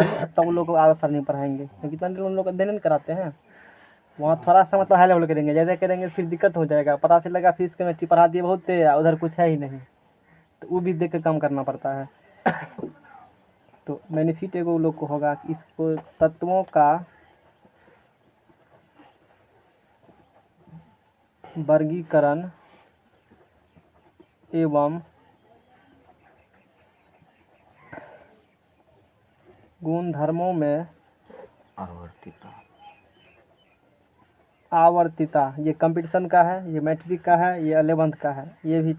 तब वो लोग को आगे साल नहीं पढ़ाएंगे, क्योंकि इतना उन लोग अध्ययन नहीं कराते हैं। वहाँ थोड़ा सा मतलब हाई लेवल करेंगे, ज़्यादा करेंगे फिर दिक्कत हो जाएगा, पता चलेगा फीस केमिस्ट्री पढ़ा दिए बहुत है, उधर कुछ है ही नहीं, तो वो भी देख के काम करना पड़ता है। तो बेनिफिट एगो लोग को होगा कि इसको तत्वों का वर्गीकरण एवं गुणधर्मों में आवर्तिता, ये कंपटीशन का है, ये मैट्रिक का है, ये 11th का है, ये भी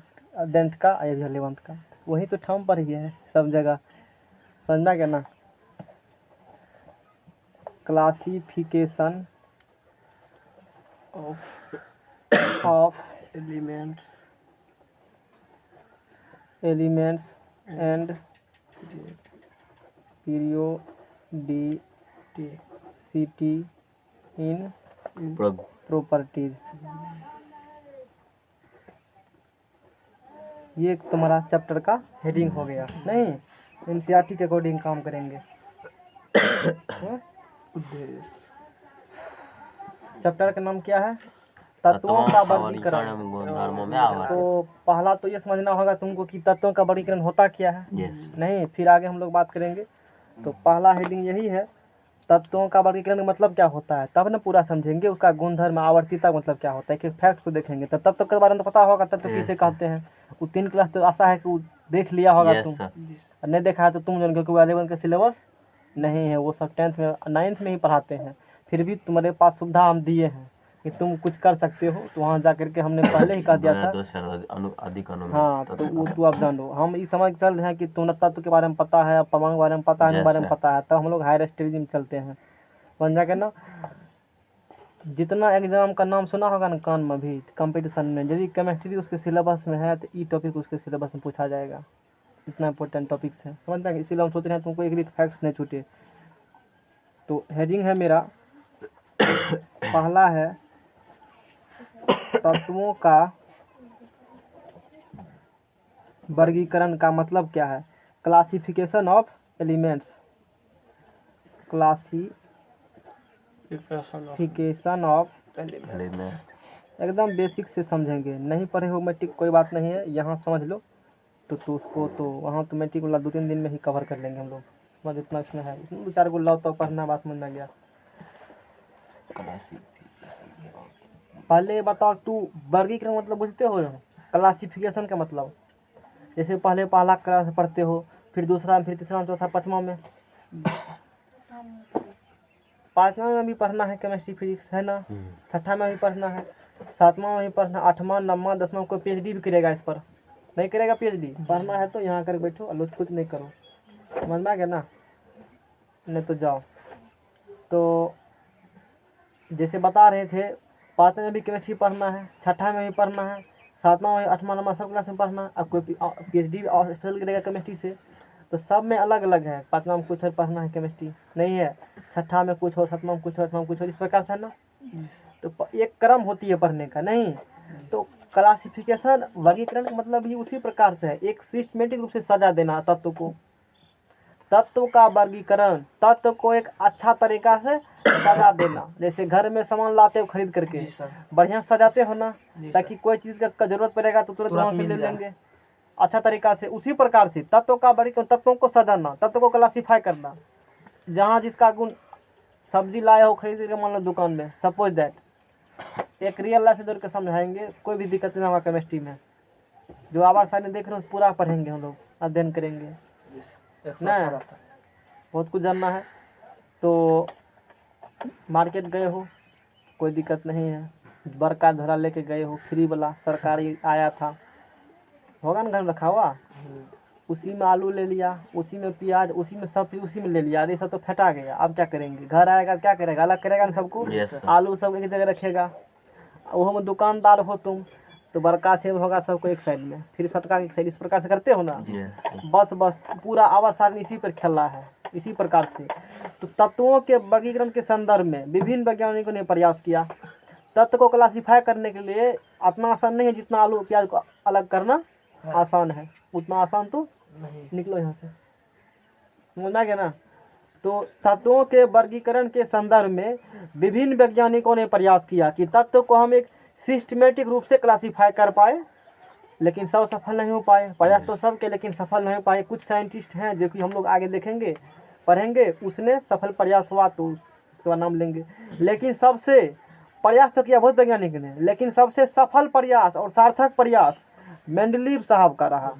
10th का, ये भी 11th का, वही तो ठाम पर ही है सब जगह, समझना क्या ना। Classification of elements and periodicity in properties, ये तुम्हारा चैप्टर का हेडिंग हो गया। नहीं, एनसीईआरटी के अकॉर्डिंग काम करेंगे। चैप्टर का नाम क्या है? तत्वों का वर्गीकरण। तो पहला तो ये समझना होगा तुमको कि तत्वों का वर्गीकरण होता क्या है। नहीं, फिर आगे हम लोग बात करेंगे। तो पहला हेडिंग यही है, तत्वों का वर्गीकरण का मतलब क्या होता है, तब ना पूरा समझेंगे। उसका गुणधर्म आवर्तिता मतलब क्या होता है, कि फैक्ट को देखेंगे। तो तत्व के बारे में तो पता होगा, तत्व किसे कहते हैं। वो 3 क्लास तो आशा है कि वो देख लिया होगा तुम, नहीं देखा है तो तुम जान, क्योंकि 11 का सिलेबस नहीं है, वो सब 10th में 9th में ही पढ़ाते हैं। फिर भी तुम्हारे पास सुविधा हम दिए हैं कि तुम कुछ कर सकते हो, तो वहाँ जा करके हमने पहले ही कह दिया था। हाँ, तो वो तू अब जानो, हम ये समझ चल रहे हैं कि तुम्हें तत्व के बारे में पता है, परमाणु के बारे में पता है, बारे में पता है, तब हम लोग हायर स्टडीज में चलते हैं, समझ जाके ना। जितना एग्जाम का नाम सुना होगा ना कान में भी, कंपटीशन में यदि केमिस्ट्री उसके सिलेबस में है तो ई टॉपिक उसके सिलेबस में पूछा जाएगा। इतना इंपॉर्टेंट टॉपिक्स है, समझ में। इसीलिए हम सोच रहे हैं तुमको एक भी फैक्ट्स नहीं छूटे। तो हेडिंग है मेरा, पहला है तत्वों का वर्गीकरण का मतलब क्या है। Classification of elements, classification of एकदम बेसिक से समझेंगे। नहीं पढ़े हो मैट्रिक कोई बात नहीं है, यहाँ समझ लो। तो उसको तो वहाँ तो मैट्रिक वाला 2-3 दिन में ही कवर कर लेंगे हम लोग, समझ इतना इसमें है। 2-4 को लाओ तो पढ़ना, बात समझ में गया। पहले बताओ तू वर्गीकरण मतलब बुझते हो। क्लासिफिकेशन का मतलब जैसे पहले पहला क्लास पढ़ते हो, फिर दूसरा, फिर तीसरा, चौथा, पाँचवा में, पाँचवा में भी पढ़ना है केमिस्ट्री फिजिक्स, है ना। छठा में भी पढ़ना है, सातवां में भी पढ़ना, 8वां 9वां 10वां। कोई पीएचडी भी करेगा इस पर, नहीं करेगा पीएचडी। पढ़ना है तो यहाँ कर बैठो, अलग कुछ नहीं करो, समझ में आ गया ना। नहीं तो जाओ। तो जैसे बता रहे थे, पाँचवें में भी केमिस्ट्री पढ़ना है, छठा में भी पढ़ना है, सातवां में 8वां 9वां सब क्लास में पढ़ना है। अब कोई पीएचडी स्पेशल करेगा केमिस्ट्री से तो सब में अलग अलग है। पाँचवा में कुछ और पढ़ना है केमिस्ट्री, नहीं है छठा में कुछ और, सातवां में कुछ और, 8वां में कुछ और, इस प्रकार से है ना। तो एक क्रम होती है पढ़ने का, नहीं। तो क्लासिफिकेशन वर्गीकरण मतलब भी उसी प्रकार से है, एक सिस्टमेटिक रूप से सजा देना तत्व को। तत्व का वर्गीकरण, तत्व को एक अच्छा तरीका से सजा देना। जैसे घर में सामान लाते हो खरीद करके, बढ़िया सजाते हो ना, ताकि कोई चीज़ का जरूरत पड़ेगा तो तुरंत वहाँ से ले लेंगे अच्छा तरीका से। उसी प्रकार से तत्व का वर्गीकरण, तत्वों को सजाना, तत्व को क्लासीफाई करना। जहाँ जिसका गुण, सब्जी लाए हो खरीद के, मान लो दुकान में, सपोज दैट, एक रियल लाइफ से जोड़ के समझाएंगे, कोई भी दिक्कत नहीं होगा केमिस्ट्री में। जो आवाज सामने देख रहे हो पूरा पढ़ेंगे हम लोग, अध्ययन करेंगे ना, बहुत कुछ जानना है। तो मार्केट गए हो, कोई दिक्कत नहीं है, बड़का झोला लेके गए हो, फ्री वाला सरकारी आया था, होगा ना घर में रखा हुआ, उसी में आलू ले लिया, उसी में प्याज, उसी में सब चीज उसी में ले लिया। अरे सब तो फटा गया, अब क्या करेंगे, घर आएगा क्या करेगा, अलग करेगा ना सबको। आलू सब एक जगह रखेगा। वो में दुकानदार हो तुम तो बड़का सेब होगा सबको एक साइड में, फिर फटका एक साइड, इस प्रकार से करते हो ना। बस पूरा आवर सारणी इसी पर खेला है, इसी प्रकार से। तो तत्वों के वर्गीकरण के संदर्भ में विभिन्न वैज्ञानिकों ने प्रयास किया। तत्व को क्लासीफाई करने के लिए इतना आसान नहीं है जितना आलू प्याज को अलग करना आसान है, उतना आसान तो नहीं। निकलो यहाँ से, समझ में आ गया ना। तो तत्वों के वर्गीकरण के संदर्भ में विभिन्न वैज्ञानिकों ने प्रयास किया कि तत्व को हम एक सिस्टमेटिक रूप से क्लासीफाई कर पाए, लेकिन सब सफल नहीं हो पाए। प्रयास तो सब के, लेकिन सफल नहीं हो पाए। कुछ साइंटिस्ट हैं जो कि हम लोग आगे देखेंगे, पढ़ेंगे, उसने सफल प्रयास हुआ तो उसका नाम लेंगे। लेकिन सबसे प्रयास तो किया बहुत वैज्ञानिक ने, लेकिन सबसे सफल प्रयास और सार्थक प्रयास मेंडलीव साहब का रहा।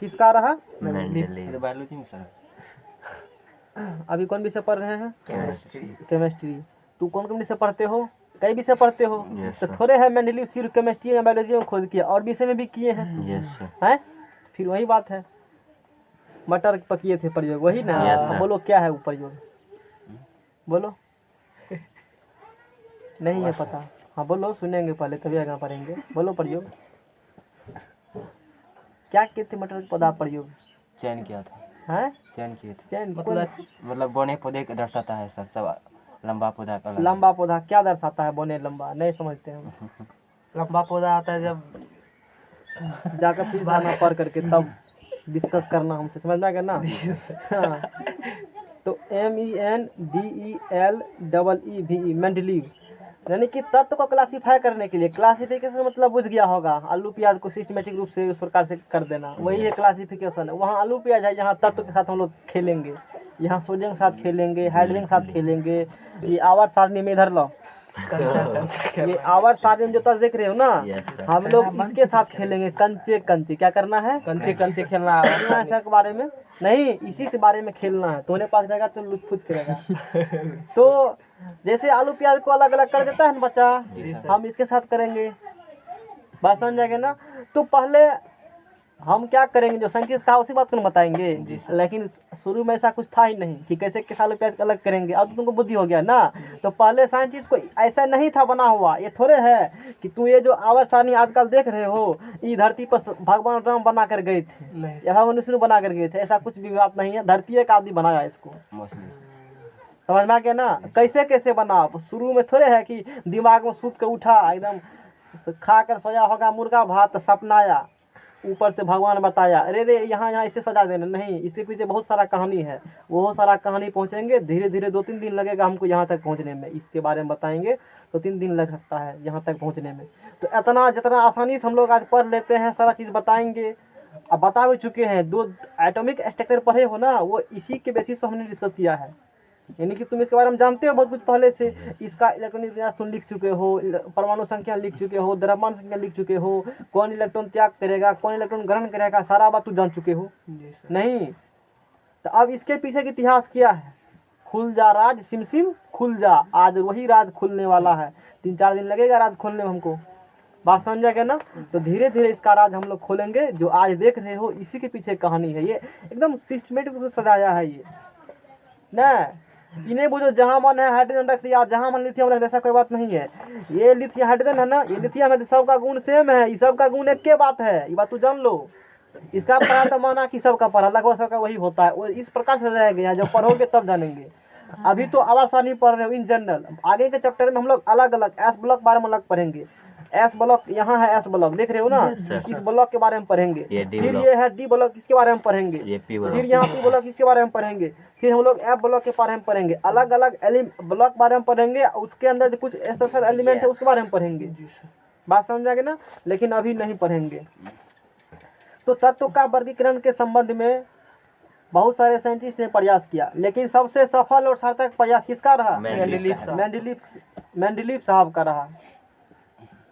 किसका रहा? बायोलॉजी में सर अभी कौन विषय पढ़ रहे हैं? केमिस्ट्री। केमिस्ट्री। तू कौन कौन विषय पढ़ते हो? कई विषय पढ़ते हो। Yes, तो sir. थोड़े है मेंडलीव सिर्फ केमिस्ट्री या बायोलॉजी में खोज किया, और विषय में भी किए हैं। Yes sir. हैं? फिर वही बात है, मटर पकिए थे प्रयोग, वही ना। Yes, sir. बोलो क्या है वो प्रयोग? बोलो। नहीं है पता? हाँ बोलो, सुनेंगे पहले तभी आगे पढ़ेंगे। बोलो प्रयोग क्या किए थे? मटर के पौधा प्रयोग चयन किया था। है? चयन किए थे। चैन मतलब बौने पौधे का दर्शाता है सर, सब लंबा पौधा का अलग। लंबा पौधा क्या दर्शाता है? बोने लंबा नहीं समझते हम। लंबा पौधा आता है जब जाकर फिर जाना पढ़ करके तब डिस्कस करना हमसे, समझ में आ गया ना? हाँ। तो MENDELEEVE मेंडलीव, यानी कि तत्व को क्लासीफाई करने के लिए। क्लासिफिकेशन मतलब बुझ गया होगा, आलू प्याज को सिस्टमेटिक रूप से उस प्रकार से कर देना, वही है क्लासिफिकेशन। वहाँ आलू प्याज है, यहाँ तत्व के साथ हम लोग खेलेंगे। यहाँ सोडियम के साथ खेलेंगे, हाइड्रोजन के साथ खेलेंगे। ये आवर्त सारणी में इधर लो, ये आवर्त सारणी में जो तत्व देख रहे हो ना, हम लोग इसके साथ खेलेंगे। कंचे कंचे क्या करना है? कंचे कंचे खेलना है। ऐसा के बारे में नहीं, इसी से बारे में खेलना है। तुम्हारे पास रहेगा तो लुत्फुत करेगा। तो जैसे आलू प्याज को अलग अलग कर देता है ना बच्चा, हम इसके साथ करेंगे। बात समझ जाएंगे ना? तो पहले हम क्या करेंगे, जो साइंटिस्ट था उसी बात को बताएंगे। लेकिन शुरू में ऐसा कुछ था ही नहीं कि कैसे कैसे आलू प्याज अलग करेंगे। अब तो तुमको बुद्धि हो गया ना। तो पहले साइंटिस्ट को ऐसा नहीं था बना हुआ। ये थोड़े है कि तू ये जो आवर्त सारणी आजकल देख रहे हो, ये धरती पर भगवान राम बना कर गए थे या भगवान विष्णु बना कर गए थे, ऐसा कुछ भी बात नहीं है। धरती एक आदमी बनाया इसको, समझ में आ गया ना? कैसे कैसे बना, शुरू में थोड़े है कि दिमाग में सूत के उठा एकदम खा कर सोया होगा मुर्गा भात, सपनाया, ऊपर से भगवान बताया अरे रे यहाँ यहाँ इसे सजा देना। नहीं, इसके पीछे बहुत सारा कहानी है। वो सारा कहानी पहुँचेंगे धीरे धीरे। 2-3 दिन लगेगा हमको यहाँ तक पहुँचने में। इसके बारे में बताएंगे तो 3 दिन लग सकता है यहाँ तक पहुँचने में। तो इतना जितना आसानी से हम लोग आज पढ़ लेते हैं, सारा चीज़ बताएंगे। अब बता भी चुके हैं, 2 एटॉमिक स्ट्रक्चर पढ़े हो ना, वो इसी के बेसिस पर हमने डिस्कस किया है। यानी कि तुम इसके बारे में जानते हो बहुत कुछ पहले से। इसका इलेक्ट्रॉनिक विन्यास तुम लिख चुके हो, परमाणु संख्या लिख चुके हो, द्रव्यमान संख्या लिख चुके हो, कौन इलेक्ट्रॉन त्याग करेगा, कौन इलेक्ट्रॉन ग्रहण करेगा, सारा बात तुम जान चुके हो। नहीं, तो अब इसके पीछे का इतिहास क्या है? खुल जा राज सिम सिम खुल जा, आज वही राज खुलने वाला है। 3-4 दिन लगेगा राज खोलने में हमको। बात समझ जाएगा ना? तो धीरे धीरे इसका राज हम लोग खोलेंगे। जो आज देख रहे हो इसी के पीछे कहानी है। ये एकदम सिस्टमेटिक रूप से सजाया है ये ना। इन्हें बुझो जहाँ मन है हाइड्रोजन रख दिया, जहाँ मन लिथियम रख दिया, ऐसा कोई बात नहीं है। ये लिथियम हाइड्रोजन है ना, ये लिथियम है, सबका गुण सेम है। ये सबका गुण एक के बात है, ये बात तू जान लो। इसका पढ़ा तो माना कि सबका पढ़ा, लगभग सबका वही होता है। वो इस प्रकार से सजाया गया है, जब पढ़ोगे तब जानेंगे। अभी तो आवाज सारणी पढ़ रहे हो इन जनरल। आगे के चैप्टर में हम लोग अलग अलग एस ब्लॉक बारे में अलग पढ़ेंगे। एस ब्लॉक यहाँ है, एस ब्लॉक देख रहे हो ना, इस ब्लॉक के बारे में पढ़ेंगे। फिर ये है डी ब्लॉक, इसके बारे में पढ़ेंगे। फिर यहाँ पी ब्लॉक, इसके बारे में पढ़ेंगे। फिर हम लोग एफ ब्लॉक के बारे में पढ़ेंगे। अलग अलग ब्लॉक बारे में पढ़ेंगे, उसके अंदर जो कुछ स्पेशल एलिमेंट है उसके बारे में पढ़ेंगे। बात समझ आगे ना? लेकिन अभी नहीं पढ़ेंगे। तो तत्व का वर्गीकरण के संबंध में बहुत सारे साइंटिस्ट ने प्रयास किया, लेकिन सबसे सफल और सार्थक प्रयास किसका रहा? मेंडलीव साहब का रहा।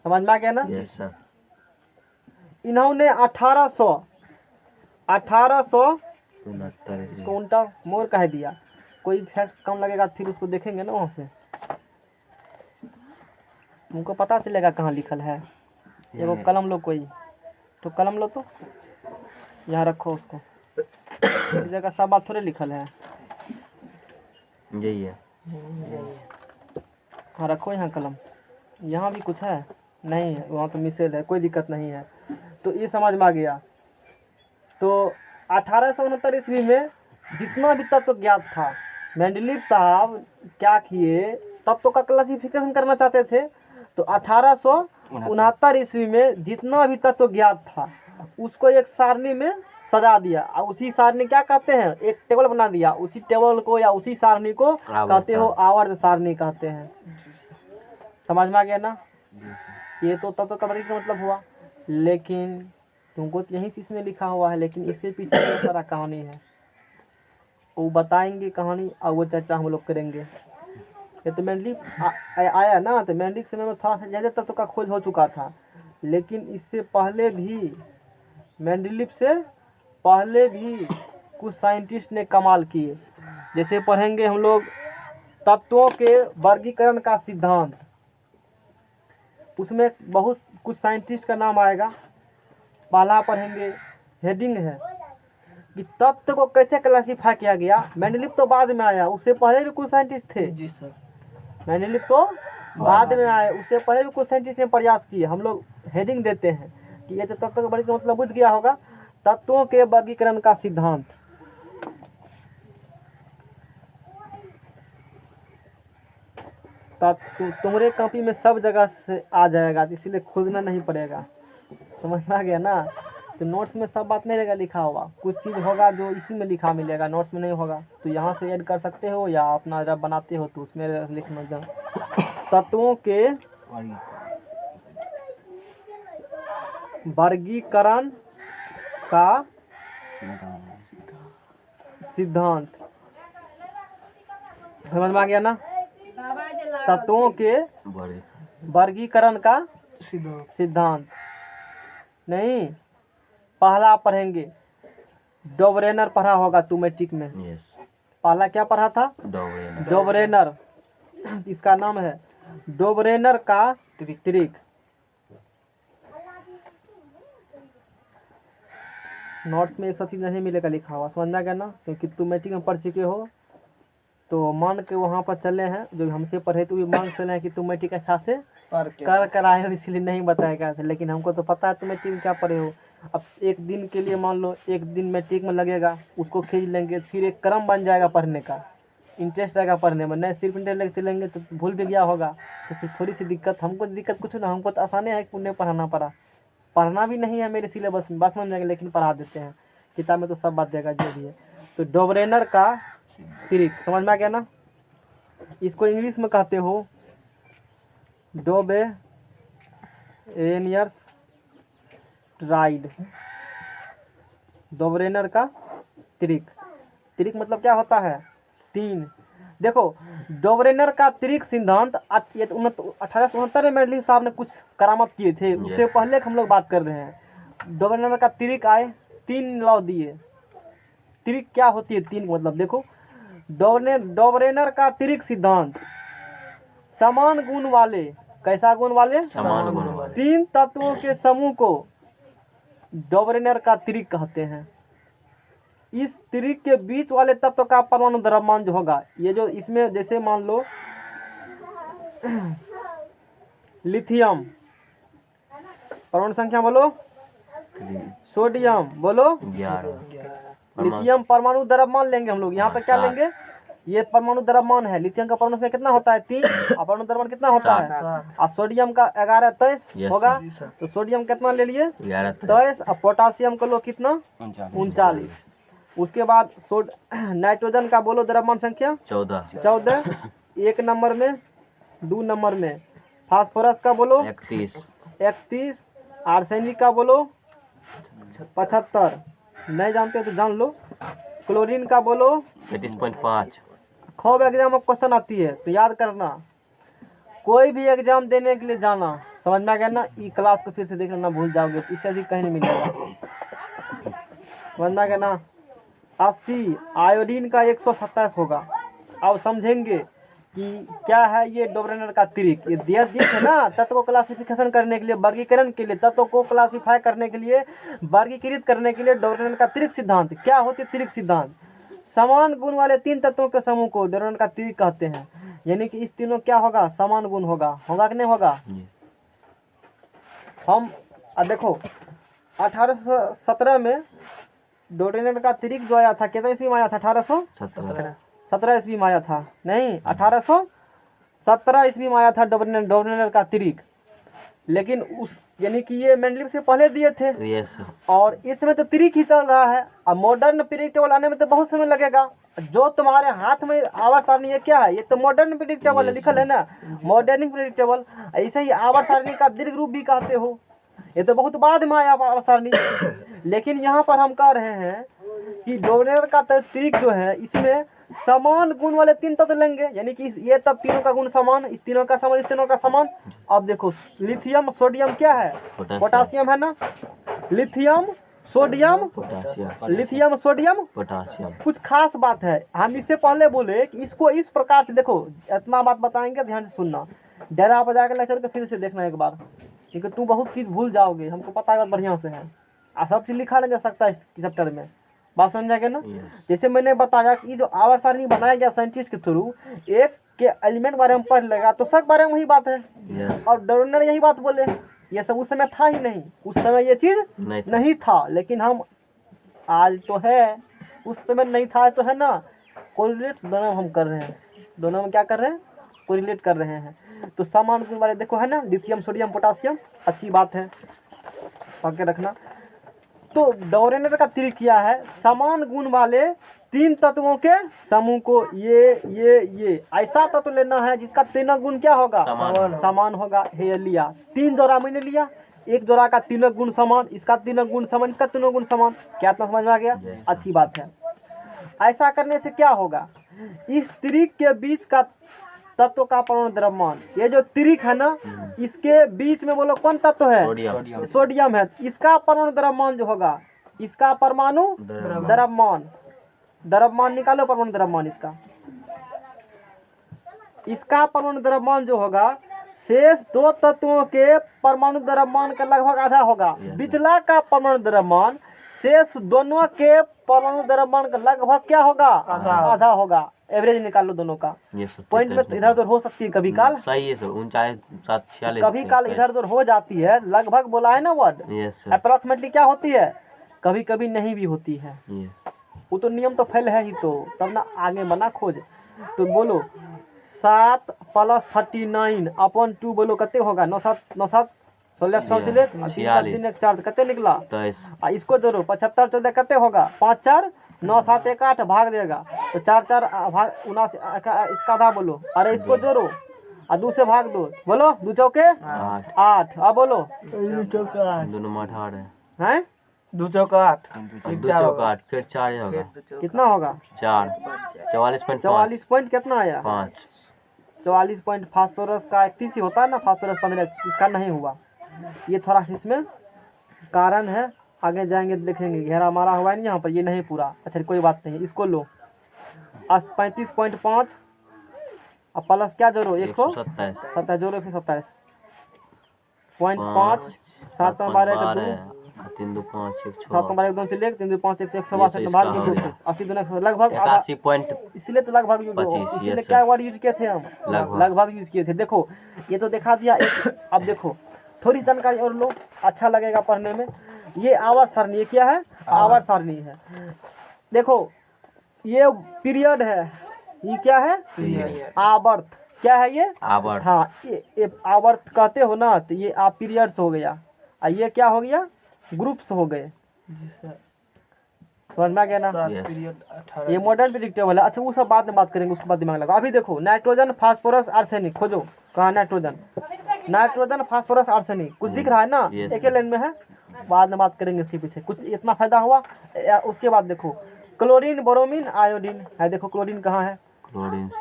समझ में आ गया ना? Yes sir. इन्होंने 1869 इसको उल्टा मोर कह दिया। कोई फैक्ट कम लगेगा फिर उसको देखेंगे ना, वहाँ से उनको पता चलेगा कहाँ लिखल है। एगो कलम लो, कोई तो कलम लो, तो यहाँ रखो उसको। इस जगह सब बात थोड़े लिखल है। यही है। हाँ रखो यहाँ कलम। यहाँ भी कुछ है नहीं है, वहाँ तो मिसेल है, कोई दिक्कत नहीं है। तो ये समझ में आ गया। तो 1869 ईस्वी में जितना भी तत्व ज्ञात था, मेंडलीव साहब क्या किए, तत्व का क्लासिफिकेशन करना चाहते थे। तो 1869 ईस्वी में जितना भी तत्व ज्ञात था उसको एक सारणी में सजा दिया, और उसी सारणी क्या कहते हैं, एक टेबल बना दिया, उसी टेबल को या उसी सारणी को कहते हो आवर्त सारणी कहते हैं। समझ में आ गया ना। ये तो तत्व का वर्गीकरण मतलब हुआ, लेकिन तुमको तो यहीं से इसमें लिखा हुआ है, लेकिन इसके पीछे बहुत सारा कहानी है, वो बताएंगे कहानी और वो चर्चा हम लोग करेंगे। ये तो मेंडलीफ आया ना, तो मेंडलीफ समय में थोड़ा सा ज़्यादा तत्व का खोज हो चुका था, लेकिन इससे पहले भी, मेंडलीफ से पहले भी कुछ साइंटिस्ट ने कमाल किए। जैसे पढ़ेंगे हम लोग तत्वों के वर्गीकरण का सिद्धांत, उसमें बहुत कुछ साइंटिस्ट का नाम आएगा। पहला पढ़ेंगे, हेडिंग है कि तत्व को कैसे क्लासीफाई किया गया। मेंडलीफ तो बाद में आया, उससे पहले भी कुछ साइंटिस्ट थे। जी सर। मेंडलीफ तो बाद में आए, उससे पहले भी कुछ साइंटिस्ट ने प्रयास किए। हम लोग हेडिंग देते हैं कि ये तो तत्व का वर्गीकरण मतलब बुझ गया होगा, तत्वों के वर्गीकरण का सिद्धांत। तुम्हारे कॉपी में सब जगह से आ जाएगा, इसीलिए खोजना नहीं पड़ेगा। समझ में आ गया ना। तो नोट्स में सब बात नहीं रहेगा लिखा हुआ, कुछ चीज़ होगा जो इसी में लिखा मिलेगा, नोट्स में नहीं होगा। तो यहाँ से ऐड कर सकते हो या अपना जब बनाते हो तो उसमें लिखना। जब तत्वों के वर्गीकरण का सिद्धांत, समझ में आ गया ना। तत्वों के वर्गीकरण का सिद्धांत नहीं, पहला पढ़ेंगे डोबरेनर, पढ़ा होगा तू मैट्रिक में। पहला क्या पढ़ा था, डोबरेनर। इसका नाम है डोबरेनर का त्रिक। नोट्स में ये सब चीज़ नहीं मिलेगा लिखा हुआ, समझ में आ गया ना। क्योंकि तुम मैट्रिक में पढ़ चुके हो, तो मान के वहाँ पर चले हैं, जो हमसे पढ़े तो भी मान चले हैं कि तुम मैट्रिक अच्छा से कर आए हो, इसलिए नहीं बताया गया था। लेकिन हमको तो पता है तुम मैट्रिक में क्या पढ़े हो। अब एक दिन के लिए मान लो एक दिन मैट्रिक में लगेगा, उसको खींच लेंगे, फिर एक क्रम बन जाएगा पढ़ने का, इंटरेस्ट आएगा पढ़ने में। नहीं सिर्फ इंटरेस्ट लेके चलेंगे तो भूल भी गया होगा, तो फिर थोड़ी सी दिक्कत। हमको दिक्कत कुछ ना, हमको तो आसानी है कि उन्हें पढ़ाना पड़ा, पढ़ना भी नहीं है मेरे सिलेबस में, बस समझ जाएंगे, लेकिन पढ़ा देते हैं। किताब में तो सब बात देगा जो भी है। तो डोबरेनर का त्रिक, समझ में आ गया ना। इसको इंग्लिश में कहते हो डोबरेनियर्स ट्राइड। डोबरेनर का त्रिक, त्रिक मतलब क्या होता है, तीन। देखो डोबरेनर का त्रिक सिद्धांत 1869 में मेंडलीफ साहब ने कुछ करामत किए थे, उससे पहले हम लोग बात कर रहे हैं। डोबरेनर का त्रिक आए, तीन लॉ दिए। त्रिक क्या होती है, तीन मतलब देखो, डोबरेनर का त्रिक सिद्धांत, समान गुण वाले, कैसा गुण वाले, समान गुण वाले तीन तत्वों के समूह को डोबरेनर का त्रिक कहते हैं। इस त्रिक के बीच वाले तत्व का परमाणु द्रव्यमान जो होगा, ये जो इसमें जैसे मान लो लिथियम, परमाणु संख्या बोलो, सोडियम बोलो 11। लिथियम परमाणु द्रव्यमान लेंगे हम लोग। यहाँ पे क्या लेंगे, ये परमाणु द्रव्यमान है। लिथियम का परमाणु संख्या कितना होता है, 3, और परमाणु द्रव्यमान कितना होता है, और सोडियम का 11 23 होगा। तो सोडियम कितना ले लिए, 23, और पोटासियम का लो कितना, 39। उसके बाद नाइट्रोजन का बोलो द्रव्यमान संख्या 14, 1 नंबर में, 2 नंबर में। फास्फोरस का बोलो 31, आर्सेनिक का बोलो 75, नहीं जानते तो जान लो। क्लोरीन का बोलो 33.5। खूब एग्जाम में क्वेश्चन आती है तो याद करना, कोई भी एग्जाम देने के लिए जाना, समझ में आ गया ना। ई क्लास को फिर से देख लेना, भूल जाओगे तो इससे अधिक कहीं नहीं मिलेगा, समझ में आ गया ना। 80 आयोडीन का 127 होगा। अब समझेंगे कि क्या है ये डोबरेनर का त्रिक। ये दिया है ना, तत्व को क्लासिफिकेशन करने के लिए, वर्गीकरण के लिए, तत्व को क्लासिफाई करने के लिए, वर्गीकृत करने के लिए डोबरेनर का त्रिक सिद्धांत। क्या होती है त्रिक सिद्धांत, समान गुण वाले तीन तत्वों के समूह को डोबरेनर का त्रिक कहते हैं। यानी कि इस तीनों क्या होगा, समान गुण होगा कि नहीं होगा। हम देखो 1817 में डोबरेनर का त्रिक जो आया था, कितना ईस्वी में आया था, 1817 ईस्वी में आया था, नहीं 1817 ईस्वी में आया था डोबरेनर का त्रिक। लेकिन उस यानी कि ये मैंडलिप से पहले दिए थे यस सर। और इसमें तो त्रिक ही चल रहा है। अब मॉडर्न पीरियड टेबल आने में तो बहुत समय लगेगा। जो तुम्हारे हाथ में आवर्त सारणी ये क्या है, ये तो मॉडर्न पीरियड टेबल है, लिखल है ना मॉडर्न पीरियड टेबल। ऐसे ही आवर्त सारणी का दीर्घ रूप भी कहते हो, ये तो बहुत बाद में आया आवर्त सारणी। लेकिन यहाँ पर हम कह रहे हैं कि डोनेर का त्रिक जो है इसमें समान गुण वाले 3 तत्व लेंगे, यानी कि ये तब तीनों का गुण समान, इस तीनों का समान, इस तीनों का समान। अब देखो लिथियम सोडियम क्या है, पोटासियम है ना, lithium sodium potassium lithium sodium potassium. कुछ खास बात है, हम इससे पहले बोले कि इसको इस प्रकार से देखो, इतना बात बताएंगे ध्यान से सुनना, डेरा पर जाकर लेक्चर को फिर से देखना एक बार, क्योंकि तू बहुत चीज़ भूल जाओगे, हमको पता है बात बढ़िया से है। सब चीज़ लिखा नहीं जा सकता इस चैप्टर में, बात समझ जाएगा ना। जैसे मैंने बताया कि जो आवर्त सारणी बनाया गया साइंटिस्ट के थ्रू, एक के एलिमेंट बारे में पढ़ लेगा तो सब बारे में वही बात है। और डोनेर यही बात बोले, ये सब उस समय था ही नहीं, उस समय ये चीज़ नहीं था, लेकिन हम आज तो है, उस समय नहीं था तो है ना। कोरिलेट दोनों हम कर रहे हैं, दोनों में क्या कर रहे हैं, कोरिलेट कर रहे हैं। तो समान गुण वाले देखो है ना, लिथियम सोडियम पोटासियम, अच्छी बात है, पढ़ के रखना। तो डोनेर का त्रिक किया है, समान गुण वाले 3 तत्वों के समूह को ये ऐसा तत्व लेना है जिसका तीनों गुण क्या होगा, समान होगा। ये लिया 3 जोड़ा मैंने लिया, एक जोड़ा का तीनों गुण समान, इसका तीनों गुण समान, इसका तीनों गुण समान। क्या इतना समझ में आ गया? अच्छी बात है। ऐसा करने से क्या होगा, इस त्रिक के बीच का तत्व का परमाणु द्रव्यमान, ये जो त्रिक है ना इसके बीच में बोलो कौन तत्व है, सोडियम है, इसका परमाणु द्रव्यमान जो होगा, इसका परमाणु द्रव्यमान निकालो, परमाणु द्रव्यमान इसका परमाणु द्रव्यमान जो होगा शेष 2 तत्वों के परमाणु द्रव्यमान का लगभग आधा होगा। बिचला का परमाणु द्रव्यमान शेष दोनों के परमाणु द्रव्यमान का लगभग क्या होगा, आधा होगा। एवरेज निकाल लो दोनों का। पॉइंट में इधर उधर हो सकती है कभी काल, सही है सर, 49 कभी काल इधर उधर हो जाती है, लगभग बोला है ना वर्ड, अप्रोक्सीमेटली क्या होती है, कभी कभी नहीं भी होती है। वो तो नियम तो फेल है ही, तो तब ना आगे मना खोज। तो बोलो 7 + 39 अपन 2 बोलो कते होगा, 9 7 16 चले 3 4 कते निकला, इसको जोड़ो 75 14 कते होगा, 5 4 9 7 1 8 भाग देगा तो 4 4 भाग 79, इसका आधा बोलो, अरे इसको जोड़ो और 2 से भाग दो, बोलो 2 चौके 8। अब बोलो 2 चौका 8 हैं, 2 चौका 8, 2 चौका 8 फिर 4 होगा, कितना होगा 4 44 पॉइंट कितना आया, 5 44 पॉइंट। फास्फोरस का 31 ही होता है ना, फास्फोरस 15, इसका नहीं हुआ। ये थोड़ा इसमें कारण है, आगे जाएंगे देखेंगे, घेरा मारा हुआ है नहीं यहाँ पर, ये नहीं पूरा। अच्छा कोई बात नहीं, इसको लो 35.5 अब प्लस क्या जोड़ो 127 जोड़ो 127 .5 7 12 का 3 2 5 1 7 12 2 चले 3 2 5 162 भाग 200 80 2 लगभग 80 पॉइंट, इसलिए तो लगभग इसलिए क्या वर्ड यूज किए थे हम, लगभग यूज किए थे। देखो ये तो दिखा दिया एक। अब देखो थोड़ी जानकारी और लो, अच्छा लगेगा पढ़ने में। ये आवर्त सारणी, ये क्या है, आवर्त सारणी है। देखो ये पीरियड है, ये क्या है, आवर्त, क्या है ये, आवर्त। हाँ ये आवर्त कहते हो ना, तो ये आप पीरियड्स हो गया, और ये क्या हो गया, ग्रुप्स हो गए। समझ में आ गया ना, ये मॉडर्न पीरियड टेबल है। अच्छा वो सब बाद में बात करेंगे, उसके बाद दिमाग लगा। अभी देखो नाइट्रोजन फास्फोरस आर्सेनिक खोजो, कहाँ नाइट्रोजन फास्फोरस आर्सेनिक, कुछ दिख रहा है ना, एक ही लाइन में है, बाद में बात करेंगे इसके पीछे। कुछ इतना फायदा हुआ। उसके बाद देखो क्लोरीन ब्रोमीन आयोडीन है, देखो क्लोरीन कहाँ है,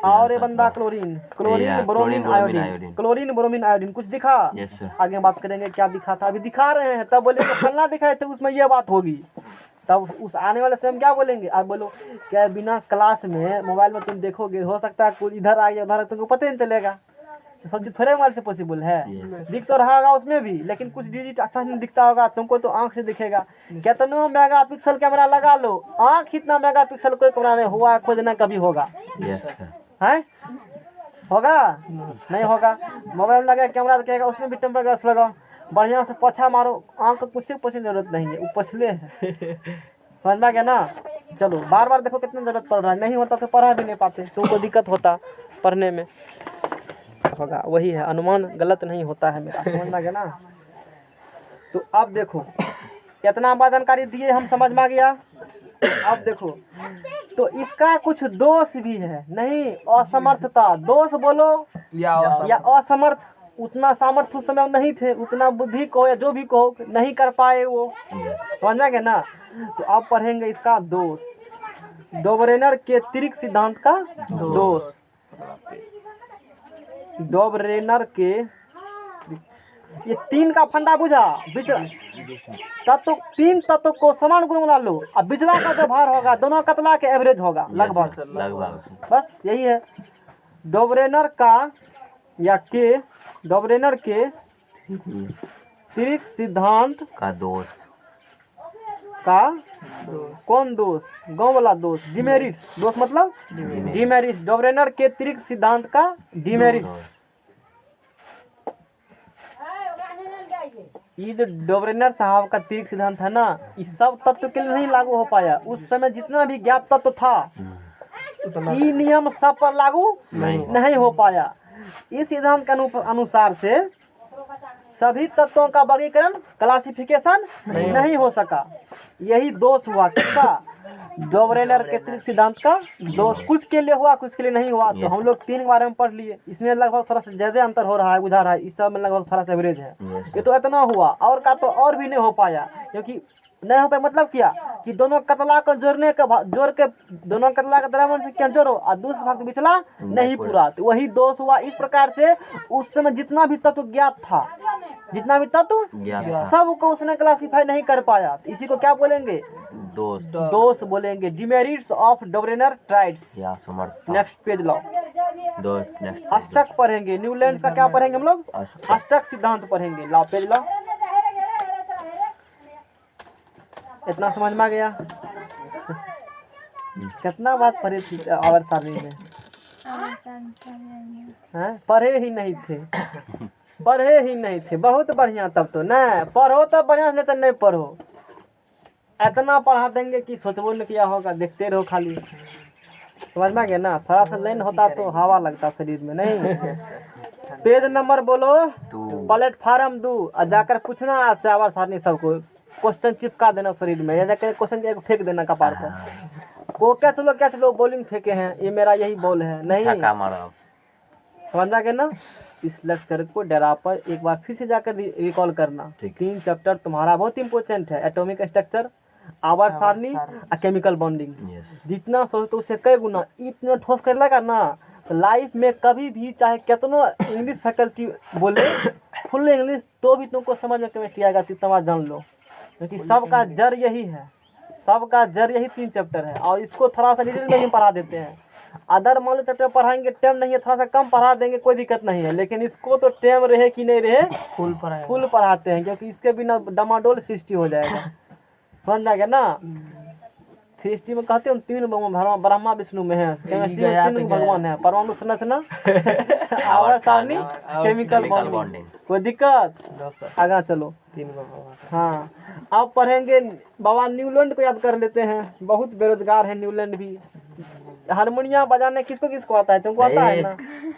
और ये बंदा chlorine bromine iodine, chlorine bromine iodine, कुछ दिखा, आगे बात करेंगे क्या दिखा था, अभी दिखा रहे हैं, तब बोलेंगे फलना दिखाए तो उसमें ये बात होगी, तब उस आने वाले समय क्या बोलेंगे। अब बोलो क्या बिना क्लास में मोबाइल में तुम देखोगे, हो सकता है कोई इधर आ गया उधर, तुमको पता ही नहीं चलेगा। सब चीज थोड़े मोबाइल से पॉसिबल है, दिख तो रहा होगा उसमें भी, लेकिन कुछ डिजिट अच्छा नहीं दिखता होगा तुमको, तो आंख से दिखेगा। कितना मेगापिक्सल कैमरा लगा लो, आंख इतना मेगापिक्सल कोई कैमरा नहीं हुआ, खोजना कभी होगा है, होगा नहीं होगा। मोबाइल में लगा कैमरा तो कहेगा उसमें भी टेम्पर ग्लास लगाओ, बढ़िया से पोछा मारो, आंख कुछ से पोछने की जरूरत नहीं है, वो पछले है। समझ में आ गया ना। चलो बार बार देखो कितनी जरूरत पड़ रहा है, नहीं होता तो पढ़ा भी नहीं पाते, तुमको दिक्कत होता पढ़ने में। होगा, वही है, अनुमान गलत नहीं होता है मेरा, समझ में गया ना। तो अब देखो इतना बात जानकारी दिए, हम समझ में आ गया। अब देखो तो इसका कुछ दोष भी है, नहीं असमर्थता, दोष बोलो या या असमर्थ, उतना सामर्थ्य उस समय नहीं थे, उतना बुद्धि को या जो भी कहो नहीं कर पाए वो, समझ गए ना। तो आप पढ़ेंगे इसका दोष, डोबरेनर के त्रिक सिद्धांत का दोष, डोबरेनर के, ये तीन का फंडा बुझा, तत्व, तीन तत्व को समान गुण बना लो, अब बिजला का जो भार होगा दोनों कतला के एवरेज होगा लगभग, बस यही है। डोबरेनर का या के, डोबरेनर के त्रिक सिद्धांत का दोष, का कौन दोष, गाँव वाला दोष, डिमेरिट्स, दोष मतलब डिमेरिट्स, डोबरेनर के त्रिक सिद्धांत का डिमेरिट्स। ये जो डोबरेनर साहब का त्रिक सिद्धांत है ना, इस सब तत्व के लिए नहीं लागू हो पाया, उस समय जितना भी ज्ञात तत्व था ये नियम सब पर लागू नहीं हो पाया। इस सिद्धांत के अनुसार से सभी तत्वों का वर्गीकरण, क्लासिफिकेशन नहीं हो सका, यही दोष हुआ किसका, डोबरेनर के त्रिक सिद्धांत का दोष, कुछ के लिए हुआ कुछ के लिए नहीं हुआ। तो हम लोग तीन के बारे में पढ़ लिए, इसमें लगभग थोड़ा सा ज्यादा अंतर हो रहा है, बुझा रहा है, इस सब में लगभग थोड़ा सा एवरेज है। ये तो इतना हुआ, और का तो और भी नहीं हो पाया, क्योंकि नहीं हो पाया मतलब क्या कि दोनों कतला को जोड़ने के जोड़ के दोनों कतला का द्रव्यमान से क्या जोड़ो और दूसरे भाग बिचला नहीं पूरा, तो वही दोष हुआ। इस प्रकार से उस समय जितना भी तत्व ज्ञात था, जितना भी तत्व सबको उसने क्लासिफाई नहीं कर पाया, तो इसी को क्या बोलेंगे, दोष, दोष बोलेंगे, डिमेरिट्स ऑफ डोबरेनर ट्राइड्स। या समर्थ। नेक्स्ट पेज लाओ, दोष, नेक्स्ट अष्टक पढ़ेंगे, न्यूलैंड्स का क्या पढ़ेंगे हम लोग, अष्टक सिद्धांत पढ़ेंगे। लाओ पेज लाओ, इतना समझ में आ गया। कितना बात पढ़े थी आवर सारणी में, हैं पढ़े ही नहीं थे, पढ़े ही नहीं थे, बहुत बढ़िया, तब तो नहीं पढ़ो तो बढ़िया, नहीं तो नहीं पढ़ो, इतना पढ़ा देंगे कि सोचबो नहीं किया होगा, देखते रहो खाली, समझ में आ गया ना। थोड़ा सा लाइन होता तो हवा लगता शरीर में, नहीं। पेज नंबर बोलो, प्लेटफार्म 2, और जाकर पूछना आज से आवर सारणी सबको, क्वेश्चन चिपका देना शरीर में, या जाकर क्वेश्चन एक फेंक देना कपार पर, वो क्या चलो बॉलिंग फेंके हैं, ये मेरा यही बॉल है, नहीं समझ में आ गया ना। इस लेक्चर को डेरा पर एक बार फिर से जाकर रिकॉल करना, 3 चैप्टर तुम्हारा बहुत इंपॉर्टेंट है, एटॉमिक स्ट्रक्चर, आवर्त सारणी और केमिकल बॉन्डिंग। जितना सोचते उससे कई गुना इतना ठोस कर लगा ना, तो लाइफ में कभी भी चाहे कितना इंग्लिश फैकल्टी बोले फुल इंग्लिश, तो भी तुमको समझ में केमिस्ट्री आएगा, इतना जान लो, क्योंकि सबका जड़ यही है, सबका जड़ यही 3 चैप्टर है, और इसको थोड़ा सा डिटेल में ही पढ़ा देते हैं। अदर मान लो चैप्टर पढ़ाएंगे, टाइम नहीं है, थोड़ा सा कम पढ़ा देंगे, कोई दिक्कत नहीं है, लेकिन इसको तो टाइम रहे कि नहीं रहे फुल पढ़ाते हैं, क्योंकि इसके बिना डमाडोल सृष्टि हो जाएगा, समझ आ गया ना। सृष्टि में कहते हैं 3 भगवान, ब्रह्मा विष्णु में है, केमिस्ट्री में 3 भगवान है, परमाणु संरचना, आवर्त सारणी, केमिकल बॉन्डिंग, कोई दिक्कत, आगे चलो। हाँ, अब पढ़ेंगे बाबा न्यूलैंड को याद कर लेते हैं, बहुत बेरोजगार है न्यूलैंड भी। हारमोनियम बजाने किसको आता है, तुमको आता है ना,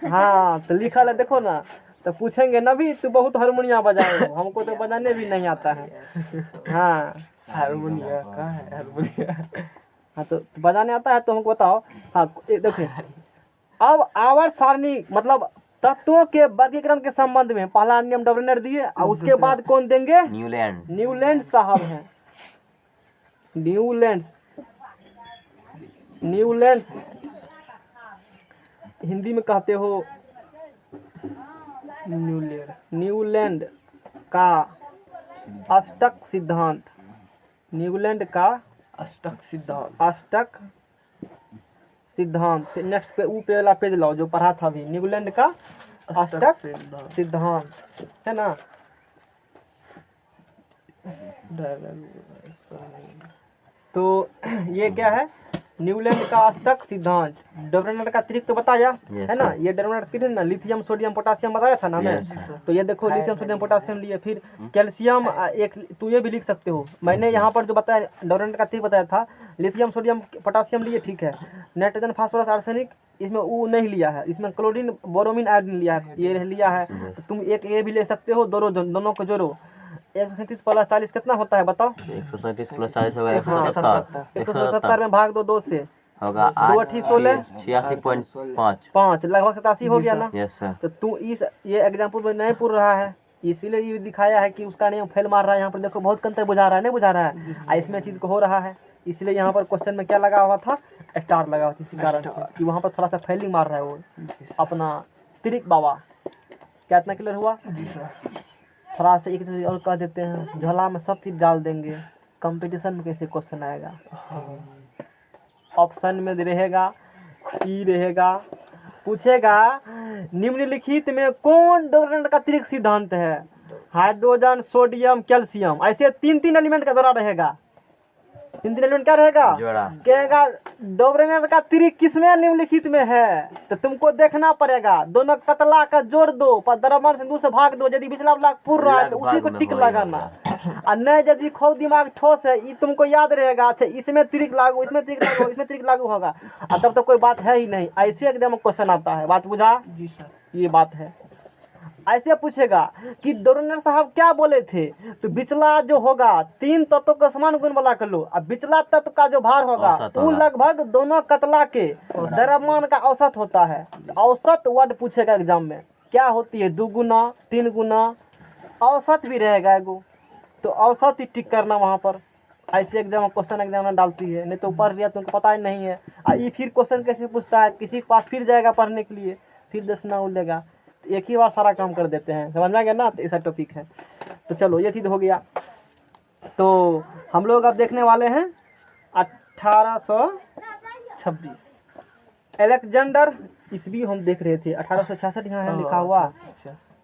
हाँ तो लिखा है देखो ना, तो पूछेंगे ना भी तू बहुत हारमोनियम बजाए हो, हमको तो बजाने भी नहीं आता है। हाँ हारमोनियम का है, हारमोनियम, हाँ तो बजाने आता है तो हमको बताओ। हाँ देखिए, अब आवर्त सारणी मतलब तत्वों के वर्गीकरण के संबंध में पहला नियम डोबरेनर दिए, और उसके बाद कौन देंगे, न्यूलैंड साहब हैं, न्यूलैंड्स हिंदी में कहते हो न्यूलैंड का अष्टक सिद्धांत, न्यूलैंड का अष्टक सिद्धांत। नेक्स्ट पे पहला पेज लाओ जो पढ़ा था अभी, न्यूलैंड का अष्टक सिद्धांत है ना। तो ये क्या है, न्यूलैंड का अष्टक सिद्धांत, डबरनर का त्रिक तो बताया है ना, ये डबरनर त्रिक ना, लिथियम सोडियम पोटासियम बताया था ना मैं। तो ये देखो लिथियम सोडियम पोटासियम लिए, फिर कैल्शियम एक तू ये भी लिख सकते हो, मैंने यहाँ पर जो बताया डबरनर का त्रिक बताया था, लिथियम सोडियम पोटासियम लिए, ठीक है। नाइट्रोजन फास्फोरस आर्सेनिक इसमें वो नहीं लिया है, इसमें क्लोरीन बोरोमीन आयोडीन लिया है, ये लिया है। तो तुम एक ये भी ले सकते हो, दोनों को जोड़ो, 137 प्लस 40 कितना होता है बताओ? 137 प्लस 40 होगा 170 में भाग दो 2 से होगा 2 8 16 86.5 5 लगभग 87 हो गया ना। Yes sir. तो तू इस ये एग्जाम्पल में नहीं पूछ रहा है, इसीलिए ये दिखाया है कि उसका नियम फेल मार रहा है। यहाँ पर देखो बहुत कंतर बुझा रहा है, नहीं बुझा रहा है, इसमें चीज़ को हो रहा है, इसलिए यहाँ पर क्वेश्चन में क्या लगा हुआ था, स्टार लगा हुआ था, इसी कारण से कि वहाँ पर थोड़ा सा फेलिंग मार रहा है वो अपना त्रिक बाबा। क्या इतना क्लियर हुआ? जी सर। थोड़ा सा एक चीज़ और कह देते हैं, झोला में सब चीज़ डाल देंगे, कंपटीशन में कैसे क्वेश्चन आएगा? ऑप्शन में रहेगा ई रहेगा, पूछेगा निम्नलिखित में कौन डबरनर का त्रिक सिद्धांत है? हाइड्रोजन सोडियम कैल्शियम, ऐसे 3 एलिमेंट का जोड़ा रहेगा, 3 एलिमेंट क्या रहेगा? जोड़ा। कहेगा डबरनर का त्रिक किसमें निम्नलिखित में है, तो तुमको देखना पड़ेगा, दोनों कतला का जोड़ दो, पर द्रव्यमान सिंधु से भाग दो, यदि पिछला वाला पूर्ण रहा है तो उसी को टिक लगाना, और नहीं यदि खो दिमाग ठोस है, ये तुमको याद रहेगा, अच्छा इसमें त्रिक लागू, इसमें त्रिक लागू, इसमें त्रिक लागू होगा, और तब तो कोई बात है ही नहीं, ऐसे एकदम क्वेश्चन आता है। बात बुझा? जी सर। ये बात है। ऐसे पूछेगा कि डबरनर साहब क्या बोले थे, तो बिचला जो होगा 3 तत्वों का समान गुण वाला कर लो, अब बिचला तत्व का जो भार होगा औसत वो होगा। लगभग दोनों कतला के द्रव्यमान का औसत होता है। तो औसत वर्ड पूछेगा एग्जाम में, क्या होती है? 2 गुना 3 गुना, औसत भी रहेगा एगो, तो औसत ही टिक करना वहाँ पर। ऐसे एग्जाम क्वेश्चन एग्जाम में डालती है, नहीं तो पढ़ लिया तुमको पता ही नहीं है। ये फिर क्वेश्चन कैसे पूछता है, किसी के पास फिर जाएगा पढ़ने के लिए, फिर देखना उलेगा, एक ही बार सारा काम कर देते हैं, समझ में आ गया ना? तो ऐसा टॉपिक है। तो चलो ये चीज़ हो गया। तो हम लोग अब देखने वाले हैं 1826 अलेक्जेंडर ईस्वी हम देख रहे थे, 1866 यहाँ है लिखा हुआ,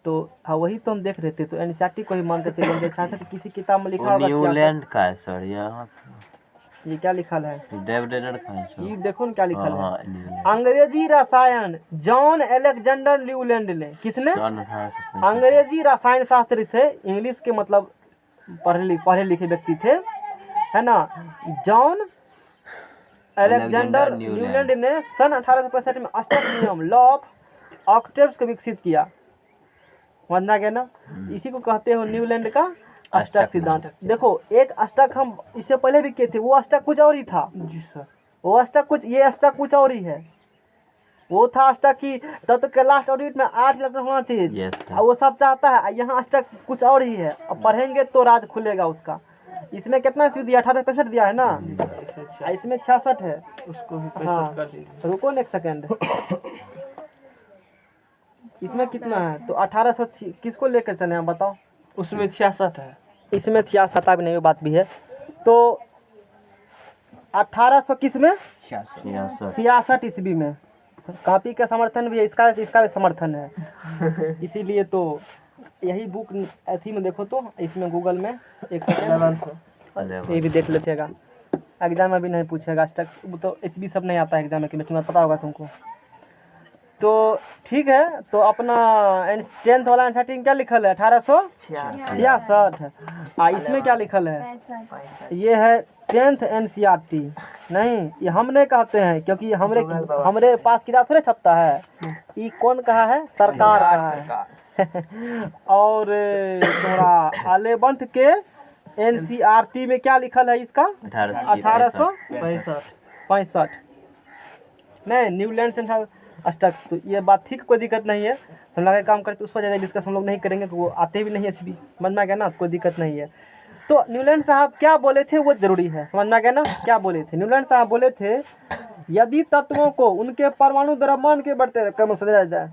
तो हाँ वही तो हम देख रहे थे। तो एनसीईआरटी को ही मान के चलेंगे, 66 किसी किताब में लिखा होगा। न्यूलैंड का है सर, यहाँ ये क्या लिखा है? डबरनर का है सर। ये देखो ना क्या लिखा है, न्यूलैंड। अंग्रेजी रसायन जॉन अलेक्जेंडर न्यूलैंड ने, किसने? सन 1865। अंग्रेजी रसायन शास्त्री थे, इंग्लिश के मतलब पढ़े लिखे व्यक्ति थे, है ना। जॉन अलेक्जेंडर न्यूलैंड ने सन 1865 में अष्टक नियम लॉ ऑफ ऑक्टेव्स को विकसित किया, समझना गया ना? इसी को कहते हो न्यूलैंड का अष्टक सिद्धांत। देखो एक अष्टक हम इससे पहले भी किए थे, वो अष्टक कुछ और ही था। जी सर। वो अष्टक कुछ, ये अष्टक कुछ और ही है। वो था अष्टक की तत्व के लास्ट ऑडिट में 8 इलेक्ट्रॉन होना चाहिए, और वो सब चाहता है, यहाँ अष्टक कुछ और ही है। अब पढ़ेंगे तो राज खुलेगा उसका। इसमें कितना ईस्वी दिया? 1865 दिया है ना, इसमें 66 है। उसको भी 65 हाँ। कर दीजिए। रुको ना एक सेकेंड, इसमें कितना है? तो 1800 किसको लेकर चले हम बताओ? उसमें 66 है। इसमें 66 भी नहीं, वो बात भी है। तो 1800 किस में? 66 ईस्वी में। कॉपी का समर्थन भी है, इसका भी समर्थन है। इसीलिए तो यही बुक अथी में देखो तो, इसमें गूगल में एक सेकंड ये भी देख लेतेगा, एग्जाम में भी नहीं पूछेगा अष्टक, तो ईस्वी सब नहीं आता है एग्जाम में, कि तुम्हें पता होगा तुमको। तो ठीक है, तो अपना 10th वाला आंसर क्या लिखल है? 1866। इसमें क्या लिखल है? ये है 10th एनसीईआरटी। नहीं, ये हम नहीं कहते हैं, क्योंकि हमरे पास किताब थोड़े छपता है, ये कौन कहा है? सरकार कहा है। और तुम्हारा 11th के एनसीईआरटी में क्या लिखल है इसका? 1865। नहीं, न्यूलैंड से अष्टक। तो ये बात ठीक, कोई दिक्कत नहीं है, हम लोग काम करते उस पर ज़्यादा डिस्कस हम लोग नहीं करेंगे, तो वो आते भी नहीं है इसलिए, समझ में आ गया ना? कोई दिक्कत नहीं है। तो न्यूलैंड साहब क्या बोले थे वो जरूरी है, समझ में आ गया ना? क्या बोले थे न्यूलैंड साहब? बोले थे यदि तत्वों को उनके परमाणु द्रव्यमान के बढ़ते क्रम से समझा जाए,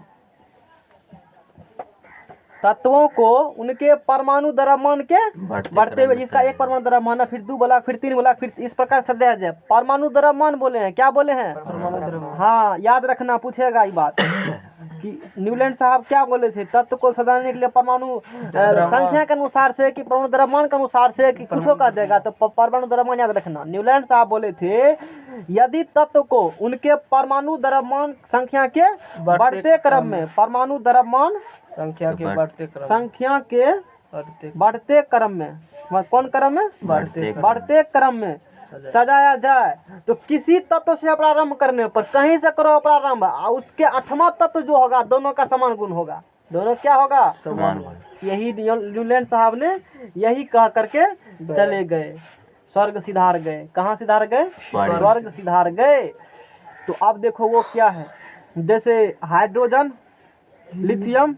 तत्वों को उनके परमाणु द्रव्यमान के बढ़ते हुए, जिसका एक परमाणु द्रव्यमान है, फिर 2 बोला, फिर 3 बोला, फिर इस प्रकार से दिया जाए। परमाणु द्रव्यमान बोले हैं, क्या बोले हैं? हाँ, याद रखना, पूछेगा ये बात। कि न्यूलैंड साहब क्या बोले थे, तत्व को सजाने के लिए परमाणु संख्या के अनुसार से कि परमाणु द्रव्यमान के अनुसार से कि कुछ का देगा, तो परमाणु द्रव्यमान याद रखना। न्यूलैंड साहब बोले थे यदि तत्व को उनके परमाणु द्रव्यमान संख्या के बढ़ते क्रम में, परमाणु द्रव्यमान संख्या के बढ़ते क्रम, संख्या के बढ़ते क्रम में, कौन क्रम में, बढ़ते क्रम में सजाया जाए, तो किसी तत्व से प्रारंभ करने पर, कहीं से करो प्रारंभ, उसके 8वां तत्व जो होगा दोनों का समान गुण होगा, दोनों क्या होगा, समान गुण। यही न्यूलैंड साहब ने यही कह करके चले गए, स्वर्ग सिधार गए। कहाँ सिधार गए, स्वर्ग सिधार गए। तो अब देखो वो क्या है, जैसे hydrogen, lithium,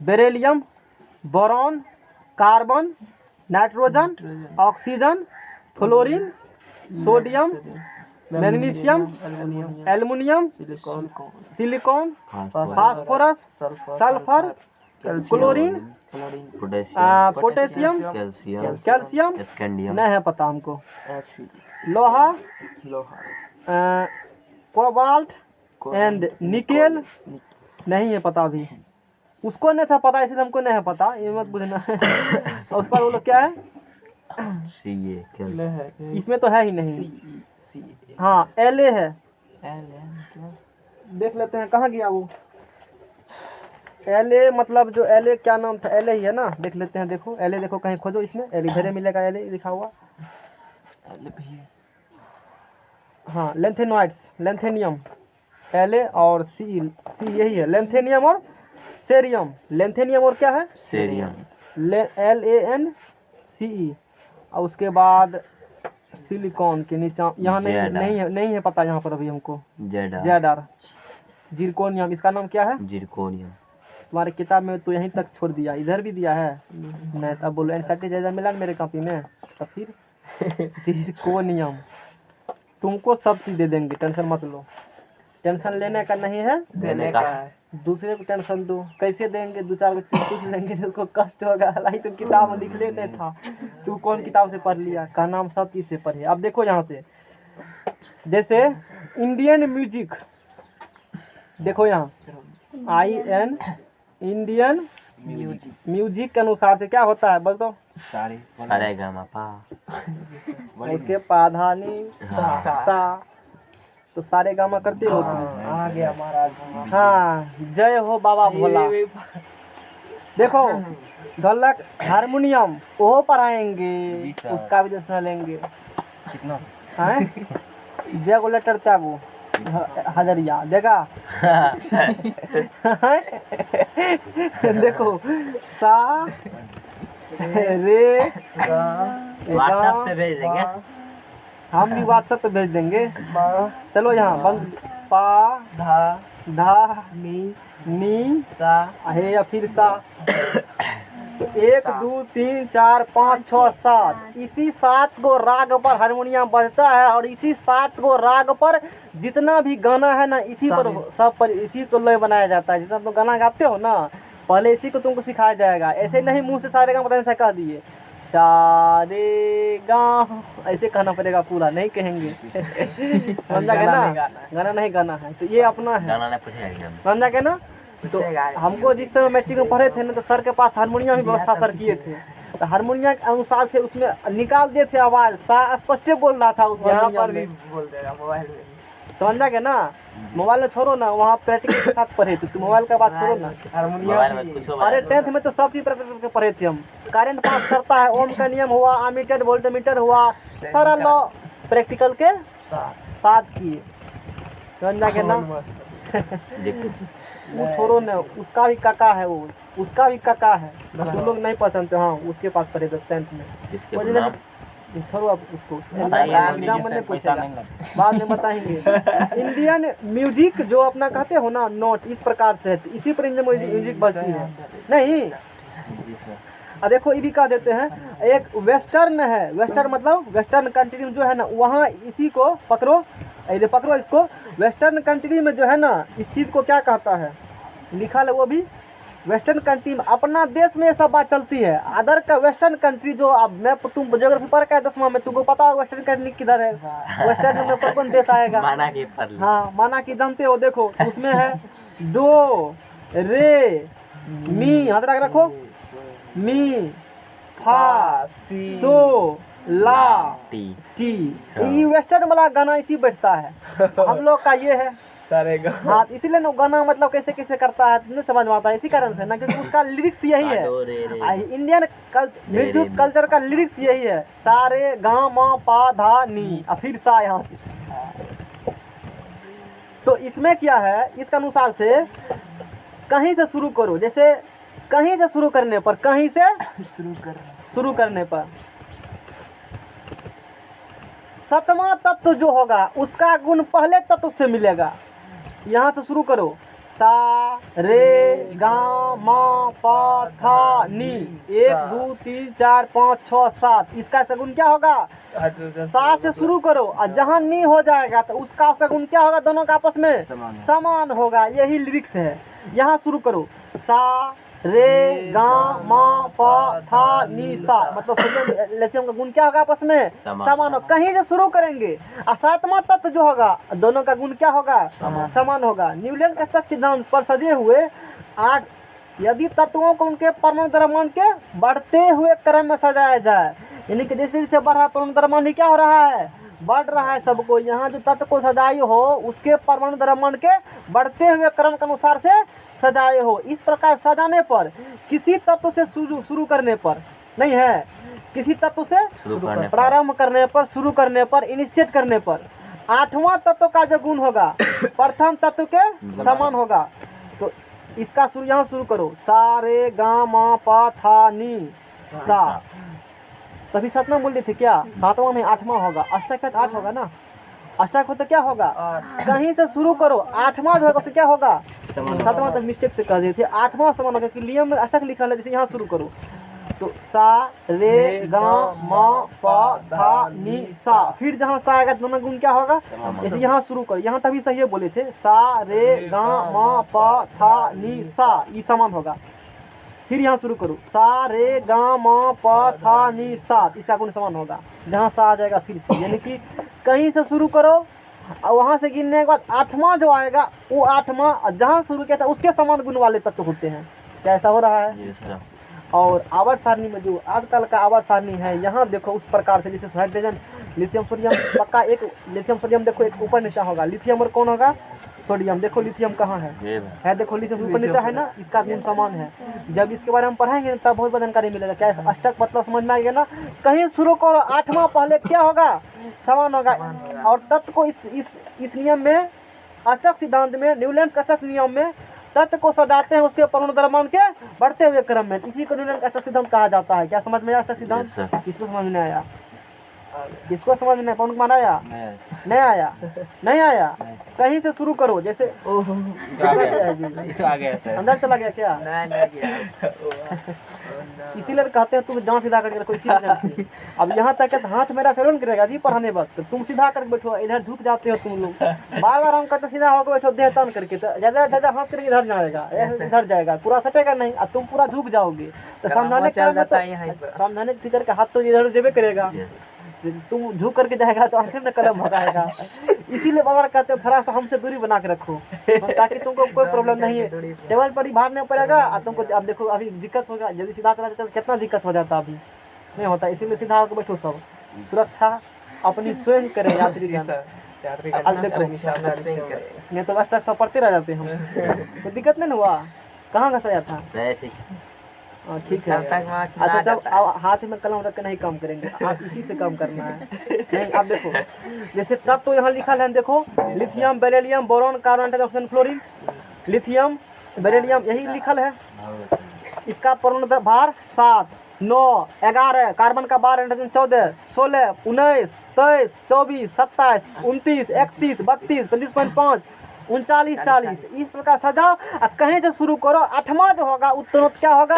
beryllium, boron, carbon, nitrogen, oxygen, fluorine, sodium, magnesium, aluminium, silicon, phosphorus, sulphur, chlorine, potassium, calcium, नहीं है पता हमको, लोहा, कोबाल्ट एंड निकेल, नहीं है पता अभी, उसको नहीं था पता इसलिए हमको नहीं है पता, ये मत बुझना। और उसके बाद वो लोग क्या है, इसमें तो है ही नहीं, हाँ LA है, देख लेते हैं कहाँ गया वो LA, मतलब जो LA क्या नाम था, LA ही है ना, देख लेते हैं। देखो LA, देखो कहीं खोजो, इसमें LA इधर मिलेगा, LA लिखा हुआ, हाँ लेंथेनॉइड्स, लेंथेनियम, LA और C यही है, लेंथेनियम और सेरियम, लेंथेनियम और क्या है, सेरियम, LANCE, और उसके बाद सिलिकॉन के नीचे यहाँ नहीं है पता यहाँ पर अभी हमको, जेडर, जिरकोनियम, इसका नाम क्या है, जिरकोनियम। तुम्हारे किताब में तो यहीं तक छोड़ दिया, इधर भी दिया है नहीं, तब बोलो एनसीईआरटी जैसा मिला मेरे कॉपी में, तो फिर जिरकोनियम, तुमको सब चीज़ दे देंगे, टेंशन मत लो, टेंशन लेने का नहीं है, देने का है। दूसरे को टेंशन दो, कैसे देंगे, 2-4 चीज पूछ लेंगे तो उसको कष्ट होगा, हालांकि तो किताब में लिख लेते था, तू कौन किताब से पढ़ लिया, का नाम सब चीज़ से पढ़े। अब देखो यहाँ से, जैसे इंडियन म्यूजिक, देखो यहाँ IN, इंडियन म्यूजिक के अनुसार से क्या होता है, बोल दो, उसके पाधा नी सा, तो सारे गामा करते हो तुम, आ गया महाराज। हाँ जय हो बाबा भोला। देखो ढोलक, हारमोनियम वो पढ़ाएंगे, उसका भी दर्शन लेंगे, कितना है, जय को लेटर त्यागो हजरिया देगा। देखो सा रे, व्हाट्सएप पे भेज देंगे, हम भी व्हाट्सएप पे भेज देंगे। चलो यहाँ बंद, पा धा नी सा है, या फिर सा, 1 2 3 4 5 6 7, इसी 7 गो राग पर हारमोनियम बजता है, और इसी 7 गो राग पर जितना भी गाना है ना, इसी पर सब पर इसी को लय बनाया जाता है। जितना तुम गाना गाते हो ना, पहले इसी को तुमको सिखाया जाएगा, ऐसे नहीं मुंह से सारे गाना बताने से कह दिए सारे गा, ऐसे कहना पड़ेगा, पूरा नहीं कहेंगे। समझा के ना, गाना नहीं गाना है, तो ये अपना है, समझा के ना। तो हमको जिस समय मैट्रिक में पढ़े थे ना, तो सर के पास हारमोनियम ही व्यवस्था सर किए थे, तो हारमोनियम के अनुसार से उसमें निकाल दिए थे आवाज, सा स्पष्ट बोल रहा था उस यहाँ पर भी बोल देगा मोबाइल में, समझा के ना। मोबाइल में छोड़ो ना, वहाँ प्रैक्टिकल के साथ पढ़े थे, तो मोबाइल का बात छोड़ो ना। अरे 10th में तो सब चीज प्रैक्टिकल के पढ़े थे हम, करंट पास करता है, ओम का नियम हुआ, अमीटर वोल्टमीटर हुआ, सारा लॉ प्रैक्टिकल के साथ किए, समझा के ना। वो छोड़ो ना, उसका भी काका है, वो उसका भी काका है, तुम लोग नहीं पहचानते, हाँ उसके पास पढ़े थे 10th में, छोड़ो अब उसको, एग्जाम में पूछेगा, बाद में बताएंगे। इंडियन म्यूजिक जो अपना कहते हो ना, नोट इस प्रकार से है, इसी पर इंडियन म्यूजिक बजती है नहीं। देखो ये भी कह देते हैं, एक वेस्टर्न है, वेस्टर्न मतलब वेस्टर्न कंट्री में जो है ना, वहाँ इसी को पकड़ो, ये पकड़ो इसको, वेस्टर्न कंट्री में जो है ना, इस चीज़ को क्या कहता है, लिखा है वो भी वेस्टर्न कंट्री में, अपना देश में ये सब बात चलती है। अदर का वेस्टर्न कंट्री जो अब मैं तुम ज्योग्राफी पढ़ के 10वां में, तुमको पता होगा वेस्टर्न कंट्री किधर है। वेस्टर्न में कौन देश आएगा? माना कि पढ़ ली। हाँ, माना कि जानते हो, देखो उसमें है डो रे मी, हाथ रख रखो, मी फा सो ला टी टी। ये वेस्टर्न वाला गाना इसी बैठता है। हम लोग का ये है सारे हाँ, इसीलिए ना गाना मतलब कैसे कैसे करता है नहीं समझ में आता है, इसी कारण से ना, क्योंकि उसका लिरिक्स यही है। दो रे रे इंडियन म्यूजिक कल्चर का लिरिक्स यही है, सारे गा मा पा धा नी और फिर सा यहाँ से। तो इसमें क्या है, इसके अनुसार से कहीं से शुरू करो, जैसे कहीं से शुरू करने पर, कहीं से शुरू करने पर सतवां तत्व जो होगा उसका गुण पहले तत्व से मिलेगा। यहाँ से शुरू करो, सा रे गा मा पा था नी, 1 2 3 4 5 6 7, इसका गुण क्या होगा? सा से शुरू करो और जहाँ नी हो जाएगा तो उसका गुण क्या होगा? दोनों का आपस में समान होगा। यही लिरिक्स है। यहाँ शुरू करो, सा रे गा मा पा था नी सा, मतलब सोडियम लिथियम का गुण क्या होगा? आपस में समान हो। कहीं से शुरू करेंगे और सातवां तत्व जो होगा दोनों का गुण क्या होगा? समान होगा। न्यूटन के तत्व सिद्धांत पर सजे हुए 8 यदि तत्वों को उनके परमाणु द्रव्यमान के बढ़ते हुए क्रम में सजाया जाए, यानी कि जैसे जैसे बढ़ रहा है परमाणु द्रव्यमान ही क्या हो रहा है? बढ़ रहा है सबको। यहाँ जो तत्व को सजाई हो उसके परमाणु द्रव्यमान के बढ़ते हुए क्रम के अनुसार से सजाए हो। इस प्रकार सजाने पर किसी तत्व से शुरू करने पर नहीं है, किसी तत्व से प्रारंभ करने पर, शुरू करने पर, इनिशिएट करने पर 8वां तत्व का जो गुण होगा प्रथम तत्व के समान होगा। तो इसका शुरू यहाँ शुरू करो, सा रे गा मा पा था नी सा। तभी 7वां बोल रही थी क्या? 7वां नहीं 8वां होगा। अष्टक है तो 8 होगा ना, अष्टक हो तो क्या होगा? कहीं से शुरू करो, 8वां जो होगा तो क्या होगा? 7वां तक मिस्टेक से कह दिए थे, 8वां समान होगा कि लियम में अष्टक लिखा है। जैसे यहाँ शुरू करो तो सा रे गा मा पा था नी सा, फिर जहाँ सा आएगा दोनों गुण क्या होगा? जैसे यहाँ शुरू करो, यहाँ तभी सही बोले थे, सा रे गा मा पा था नी सा, ये समान होगा। फिर यहाँ शुरू करो, सा रे गा मा पा था नी सा, इसका गुण समान होगा। जहाँ सा आ जाएगा फिर से, यानी कि कहीं से शुरू करो और वहाँ से गिनने के बाद 8वां जो आएगा वो 8वां जहाँ शुरू किया था उसके समान गुण वाले तत्व होते हैं। क्या ऐसा हो रहा है? और आवर्त सारणी में जो आजकल का आवर्त सारणी है, यहाँ देखो उस प्रकार से, जैसे हाइड्रोजन लिथियम सोडियम, पक्का एक लिथियम सोडियम देखो एक ऊपर नीचा होगा, लिथियम और कौन होगा? सोडियम। देखो लिथियम कहाँ है देखो लिथियम ऊपर नीचा है ना, इसका गुण समान है। जब इसके बारे में पढ़ाएंगे तब बहुत बड़ी जानकारी मिलेगा। क्या अष्टक मतलब समझ में आएगा ना। कहीं शुरू करो, 8वां पहले क्या होगा? समान होगा। और तत्व को इस नियम में, अष्टक सिद्धांत में, न्यूलैंड अष्टक नियम में तत्व को सजाते हैं उसके परमाणु द्रव्यमान के बढ़ते हुए क्रम में। इसी को न्यूलैंड अष्टक सिद्धांत कहा जाता है। क्या समझ में आया अष्टक सिद्धांत? किसको समझ में आया? किसको समझ में पवन कुमार आया? नहीं आया? नहीं आया? कहीं से शुरू करो, जैसे अंदर चला गया क्या? इसीलिए कहते हैं तुम जांच सीधा करके रखो, इसी वजह से। अब यहाँ तक है हाथ मेरा चलन करेगा जी पढ़ाने वक्त, तुम सीधा करके बैठो, इधर झुक जाते हो तुम लोग। बार बार हम कहते सीधा होकर बैठो, देह तान करके, तो ज्यादा ज्यादा हाथ करके इधर जाएगा, इधर जाएगा, पूरा सटेगा नहीं और तुम पूरा झुक जाओगे। तो समझाने समझाने टीचर का हाथ तो इधर जेबे करेगा, तुम झुक करके जाएगा तो आखिर में कलम भगाएगा। इसीलिए बाबा कहते हैं थोड़ा सा हमसे दूरी बना के रखो, ताकि तुमको कोई प्रॉब्लम नहीं है। टेबल पर ही भार नहीं पड़ेगा और तुमको, अब देखो अभी दिक्कत होगा, यदि सीधा करना चाहते कितना दिक्कत हो जाता, अभी नहीं होता। इसीलिए सीधा होकर बैठो, सब सुरक्षा अपनी स्वयं करें यात्री नहीं तो बस तक सब पढ़ते रह जाते हैं। तो दिक्कत नहीं हुआ? कहाँ घसाया था? ठीक है। अच्छा जब हाथ में कलम रख के नहीं काम करेंगे, आप इसी से काम करना है। नहीं आप देखो, जैसे तब तो यहाँ लिखा है, देखो lithium, beryllium, boron, carbon dioxide, fluorine, lithium, beryllium, यही लिखल है। इसका परमाणु भार 7, 9, 11, कार्बन का 12, नाइट्रोजन 14, 16, 19, 23, 24, 27, 29, 31, 32, 35.5, 39, 40, इस प्रकार सजाओ। कहीं से शुरू करो, 8वां जो होगा उत्तरोत्तर क्या होगा?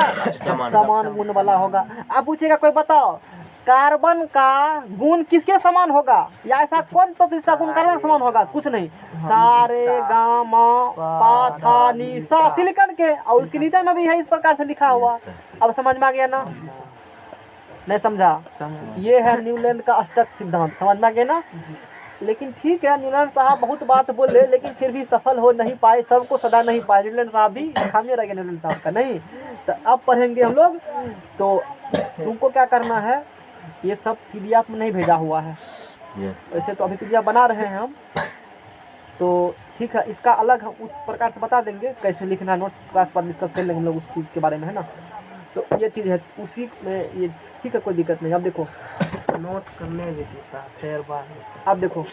समान गुण वाला होगा। आप पूछेगा कोई बताओ कार्बन का गुण किसके समान होगा, या ऐसा कौन तत्व जिसका गुण कार्बन के समान होगा? कुछ नहीं, सारे गामा पा था नी सा, सिलिकॉन के, और उसके नीचे में भी है इस प्रकार से लिखा हुआ। अब समझ में आ गया ना? नहीं समझा? ये है न्यूलैंड का अष्टक सिद्धांत, समझ में आ गया ना? लेकिन ठीक है, न्यूलैंड साहब बहुत बात बोले लेकिन फिर भी सफल हो नहीं पाए, सबको सदा नहीं पाए। न्यूलैंड साहब भी खामियां रह गए न्यूलैंड साहब का। नहीं तो अब पढ़ेंगे हम लोग। तो तुमको क्या करना है, ये सब PDF में नहीं भेजा हुआ है, वैसे तो अभी PDF बना रहे हैं हम, तो ठीक है, इसका अलग हम उस प्रकार से बता देंगे कैसे लिखना है। नोट्स क्लास पर डिस्कस कर लेंगे हम लोग उस चीज़ के बारे में, है ना? तो ये चीज़ है उसी में, ये ठीक है, कोई दिक्कत नहीं। अब देखो नोट करने देता फिर बाद अब देखो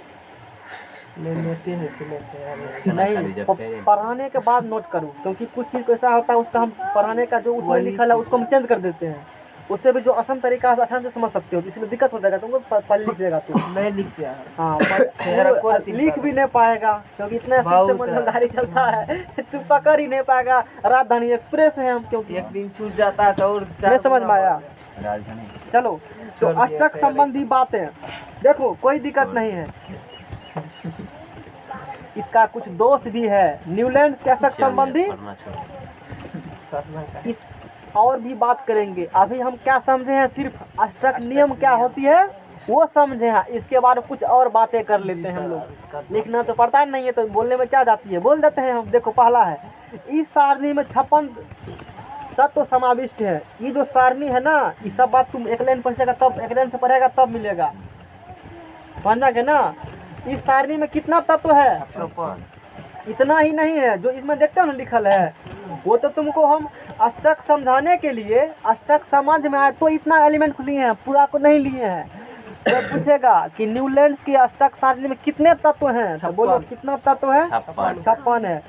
लेते हैं चले नहीं, पढ़ाने के बाद नोट करूँ, क्योंकि कुछ चीज़ ऐसा होता है उसका हम पढ़ाने का जो उसमें लिखा है उसको हम चेंज कर देते हैं, उससे भी जो आसान तरीका से आसान से समझ सकते हो, इसलिए दिक्कत हो जाएगा तुमको। पढ़ लिख देगा तू, नहीं लिखते हैं। हाँ पर लिख भी नहीं पाएगा, क्योंकि इतना से मन में गाड़ी चलता है तू पकड़ ही नहीं पाएगा। राजधानी एक्सप्रेस है हम, क्योंकि एक दिन छूट जाता है तो और नहीं समझ में आया। राजधानी चलो तो अष्टक संबंधी बातें देखो, कोई दिक्कत नहीं है। इसका कुछ दोष भी है, न्यूलैंड के अष्टक संबंधी इस और भी बात करेंगे। अभी हम क्या समझे हैं, सिर्फ अष्टक नियम क्या होती है वो समझे हैं, इसके बाद कुछ और बातें कर लेते हैं हम लोग। लिखना तो पड़ता नहीं है, तो बोलने में क्या जाती है, बोल देते हैं हम। देखो पहला है, इस सारणी में 56 तत्व समाविष्ट है। ये जो सारणी है ना, ये सब बात तुम एक लाइन पढ़ेगा तब, एक लाइन से पढ़ेगा तब मिलेगा, समझा के ना? इस सारणी में कितना तत्व है? 56। इतना ही नहीं है, जो इसमें देखते हो ना लिखल है, वो तो तुमको हम अष्टक समझाने के लिए, अष्टक समझ में आए तो इतना एलिमेंट लिए हैं, पूरा को नहीं लिए हैं। तो पूछेगा कि न्यूलैंड की अष्टक सारणी में कितने तत्व हैं, तो बोलो कितना तत्व है? 56 है।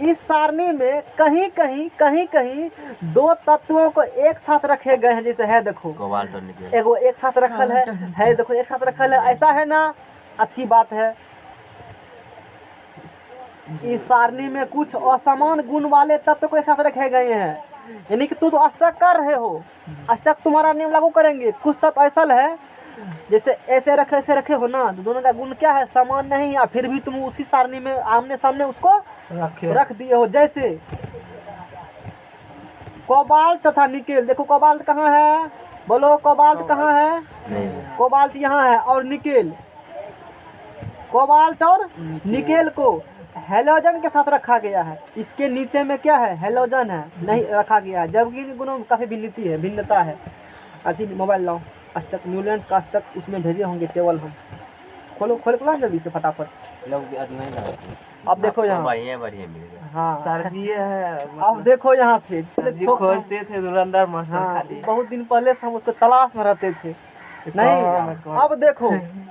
इस सारणी में कहीं कहीं 2 तत्वों को एक साथ रखे गए हैं, जैसे है देखो कोबाल्ट और निकेल, एगो एक साथ रखल है देखो एक साथ रखल है, ऐसा है ना? अच्छी बात है। इस सारणी में कुछ असमान गुण वाले तत्व को एक साथ रखे गए हैं, यानी कि तू तो अष्टक कर रहे हो, अष्टक तुम्हारा नियम लागू करेंगे। कुछ तत्व ऐसा है जैसे ऐसे रखे हो ना, तो दोनों का गुण क्या है? समान नहीं, या फिर भी तुम उसी सारणी में आमने सामने उसको रख दिए हो। जैसे कोबाल्ट तथा निकेल, देखो कोबाल्ट कहाँ है, बोलो कोबाल्ट कहाँ है? कोबाल्ट यहाँ है, और निकेल, कोबाल्ट और निकेल को हेलोजन के साथ रखा गया है। इसके नीचे में क्या है? हेलोजन है, नहीं रखा गया है, जबकि गुणों में काफ़ी भिन्नता है। अभी मोबाइल लाओ, अष्टक न्यूलैंड का अष्टक उसमें भेजे होंगे टेबल, हम खोलो जल्दी से फटाफट। लोग आदमी नहीं लगाते। अब देखो यहाँ, बढ़िया मिल गया। हाँ सर जी है, अब देखो यहाँ से खोजते थे धुरंधर मास्टर हाँ, खाली। बहुत दिन पहले से हम उसको तलाश में रहते थे। नहीं अब देखो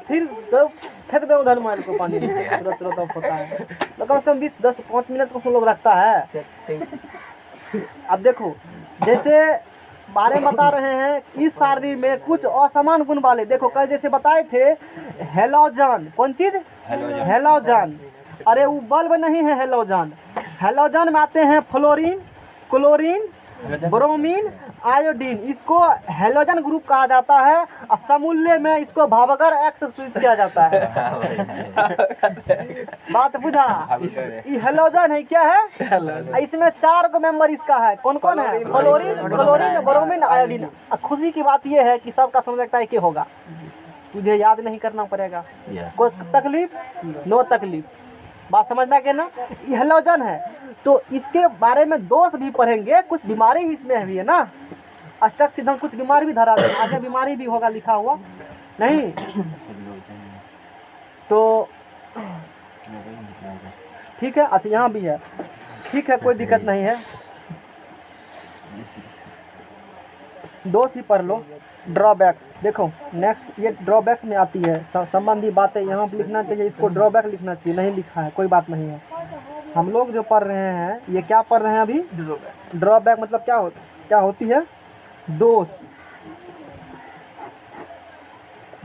फिर तो फेंक दो उधर मोबाइल को पानी में, तुरंत होता है, तो कम से कम 10-5 मिनट को लोग रखता है। अब देखो जैसे बारे में बता रहे हैं, इस सारणी में कुछ असमान गुण वाले, देखो कल जैसे बताए थे हेलोजन, कौन चीज? हेलोजन। अरे वो बल्ब नहीं है हेलोजन, हेलोजन में आते हैं फ्लोरीन, क्लोरीन, ब्रोमीन, आयोडीन। इसको हेलोजन ग्रुप कहा जाता है, और समूल्य में इसको भावगर एक्स सूचित किया जाता है। बात बुझा? ये हेलोजन है, क्या है? इसमें 4 को मेंबर इसका है, कौन कौन है? Fluorine, chlorine, bromine, iodine. खुशी की बात यह है कि सबका समझता है कि होगा, तुझे याद नहीं करना पड़ेगा, कोई तकलीफ नो तकलीफ। बात समझ में आ गया ना? ये हेलोजन है, तो इसके बारे में दोष भी पढ़ेंगे, कुछ बीमारी इसमें भी है ना। अष्टक सिद्धांत कुछ बीमारी भी धरा दे, आगे बीमारी भी होगा लिखा हुआ नहीं, तो ठीक है। अच्छा यहाँ भी है, ठीक है, कोई दिक्कत नहीं है, दोष ही पढ़ लो। ड्रॉबैक्स देखो, नेक्स्ट ये ड्रॉबैक्स में आती है, संबंधी बातें यहाँ पर लिखना चाहिए, इसको ड्रॉबैक लिखना चाहिए, नहीं लिखा है कोई बात नहीं है। हम लोग जो पढ़ रहे हैं, ये क्या पढ़ रहे हैं अभी? ड्रॉबैक मतलब क्या होती है? दोष।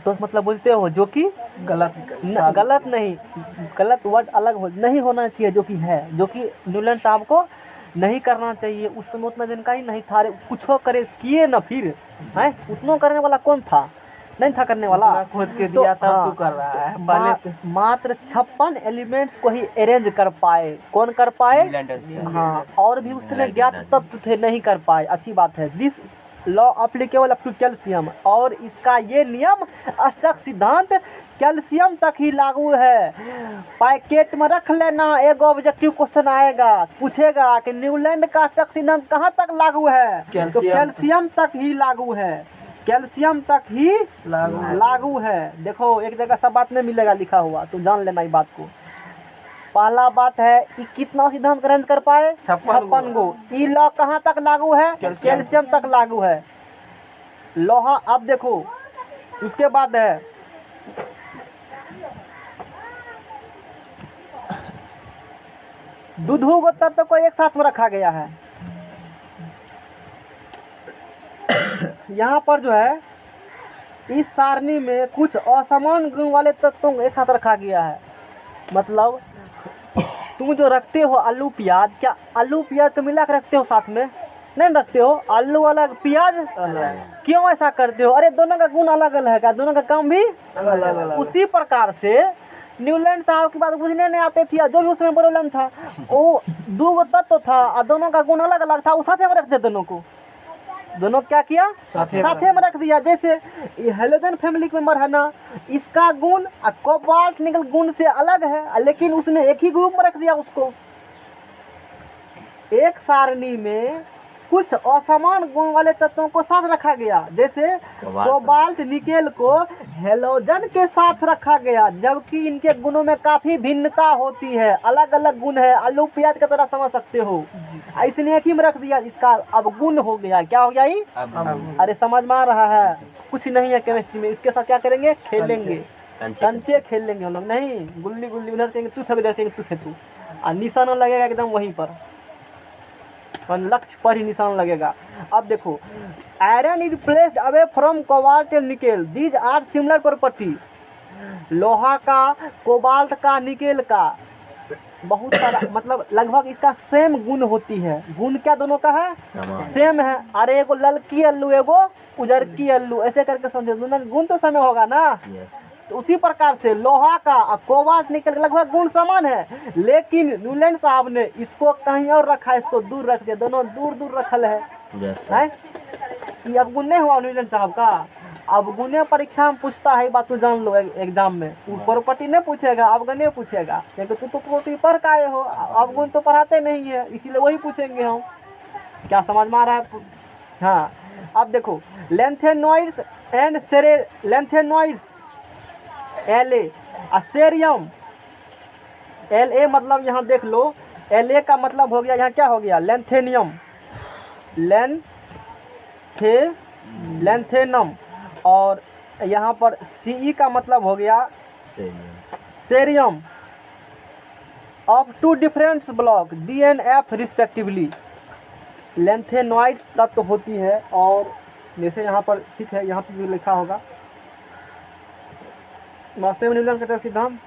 दोष मतलब बुझते हो, जो कि गलत नहीं, गलत वर्ड अलग हो नहीं होना चाहिए, जो कि है, जो कि न्यूलैंड साहब को नहीं करना चाहिए। उस समय उतना जानकारी नहीं था, कुछ करे किए ना, फिर है उतना करने वाला कौन था? नहीं था करने वाला। इतना खोज के तो दिया था हाँ, तू कर रहा है पहले तो मात्र 56 एलिमेंट्स को ही अरेंज कर पाए। कौन कर पाए? न्यूलैंडर से। हाँ, और भी उसमें ज्ञात तत्व थे, नहीं कर पाए। अच्छी बात है। This law applicable up to calcium, और इसका ये नियम अष्टक सिद्धांत कैल्शियम तक ही लागू है। पैकेट में रख लेना, एक ऑब्जेक्टिव क्वेश्चन आएगा, पूछेगा कि न्यूलैंड का अष्टक सिद्धांत कहाँ तक लागू है, तो कैल्शियम। कैल्शियम तक ही लागू है। कैल्शियम तक ही लागू है। देखो एक जगह सब बात नहीं मिलेगा लिखा हुआ, तो जान लेना इस बात को। पहला बात है कि कितना सिद्धांत अरेंज कर पाए? 56 गो। ई लॉ कहाँ तक लागू है? कैल्शियम तक लागू है। लोहा, अब देखो उसके बाद है दुधु को तत्व को एक साथ में रखा गया है। यहाँ पर जो है इस सारणी में कुछ असमान गुण वाले तत्वों को एक साथ रखा गया है। मतलब तुम जो रखते हो आलू प्याज, क्या आलू प्याज को मिला कर रखते हो साथ में? नहीं रखते हो। आलू अलग, प्याज अलग। क्यों ऐसा करते हो? अरे दोनों का गुण अलग अलग है, क्या दोनों का काम भी अलग। उसी प्रकार से न्यूलैंड साहब की बात बुझने नहीं आते थी, जो भी उसमें प्रॉब्लम था, वो दो तत्व था और दोनों का गुण अलग अलग था, वो साथ में रख दिया दोनों को। दोनों क्या किया? साथे में रख दिया। जैसे ये हेलोजन फैमिली के मेंबर है ना, इसका गुण कोबाल्ट निकल गुण से अलग है, लेकिन उसने एक ही ग्रुप में रख दिया उसको। एक सारणी में कुछ असमान गुण वाले तत्वों को साथ रखा गया। जैसे कोबाल्ट निकेल को हेलोजन के साथ रखा गया, जबकि इनके गुणों में काफी भिन्नता होती है, अलग अलग गुण है। आलू प्याज की तरह समझ सकते हो। इसने एक ही में रख दिया, इसका अब गुण हो गया। क्या हो गया ये? अरे समझ में आ रहा है? कुछ नहीं है केमिस्ट्री में। इसके साथ क्या करेंगे? खेलेंगे, कंचे खेल लेंगे हम लोग। नहीं, गुल्ली गुल्ली उधर कहेंगे तू फेंक, उधर कहेंगे तू फेंक, और निशाना लगेगा एकदम वहीं पर, लक्ष्य पर ही निशान लगेगा। अब देखो, iron is placed away from cobalt and nickel, these are similar property. लोहा का, कोबाल्ट का, निकेल का बहुत सारा मतलब लगभग इसका सेम गुण होती है। गुण क्या दोनों का है? सेम है। अरे एगो ललकी अल्लू, एगो उजरकी अल्लू, ऐसे करके समझो, दोनों गुण तो समय होगा ना। तो उसी प्रकार से लोहा का और कोबाल्ट निकल के लगभग गुण समान है, लेकिन न्यूलैंड साहब ने इसको कहीं और रखा, इसको दूर रख दिया। दोनों दूर दूर रखल है। ये अब गुण नहीं हुआ न्यूलैंड साहब का। अब गुणे परीक्षा में पूछता है, बात तो जान लो। एग्जाम में प्रॉपर्टी नहीं पूछेगा, अवगुण पूछेगा, क्योंकि तू तो प्रॉपर्टी पढ़ के आए हो, अवगुण तो पढ़ाते नहीं है, इसीलिए वही पूछेंगे हम। क्या समझ में आ रहा है? हाँ, अब देखो lanthanoids and lanthanoids La असेरियम, La मतलब यहाँ देख लो, La का मतलब हो गया, यहाँ क्या हो गया? Lanthanum, lanthanum. और यहाँ पर Ce का मतलब हो गया cerium, of two different block DNF respectively. Lanthanoids तत्व होती है, और जैसे यहाँ पर ठीक है, यहाँ पर भी लिखा होगा वास्तव में न्यूलैंड का सिद्धांत।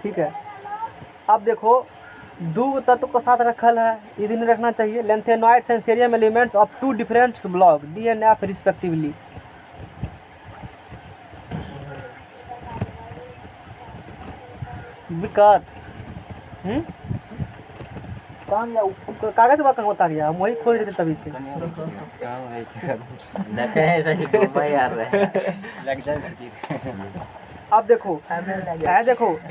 ठीक है। अब देखो दो तत्व को साथ रखल है, ये नहीं रखना चाहिए। Lanthanoids and cerium elements of two different block DNF respectively. विकट कहाँ गया? कागज बात कहाँ बता गया? हम वही खोज रहे थे तभी से। अब देखो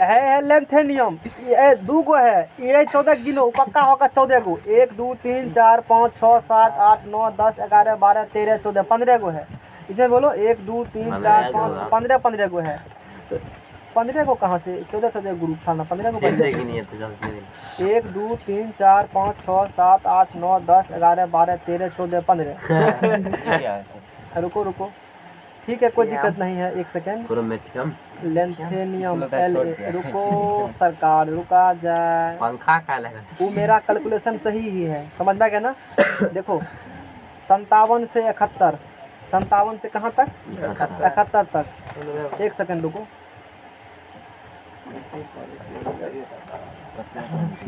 है लेंथेनियम, ये दो गो है, ये 14 गिनो पक्का होगा। 14 गो, 1 2 3 4 5 6 7 8 9 10 11 12 13 14 15 गो है। इसमें बोलो 1 2 3 4 5 15 गो है। तो 15 को कहाँ से? 14 ग्रुप था ना, 15 को 1 2 3 4 5 6 7 8 9 10 11 12 13 14 15। रुको, ठीक है, कोई दिक्कत नहीं है। एक सेकेंड। लेंथेनियम रुको सरकार, रुका जाए। पंखा का लगा, वो मेरा कैलकुलेशन सही ही है, समझ में गया ना? देखो 57 से 71, 57 से कहाँ तक? 71 तक। एक सेकेंड रुको,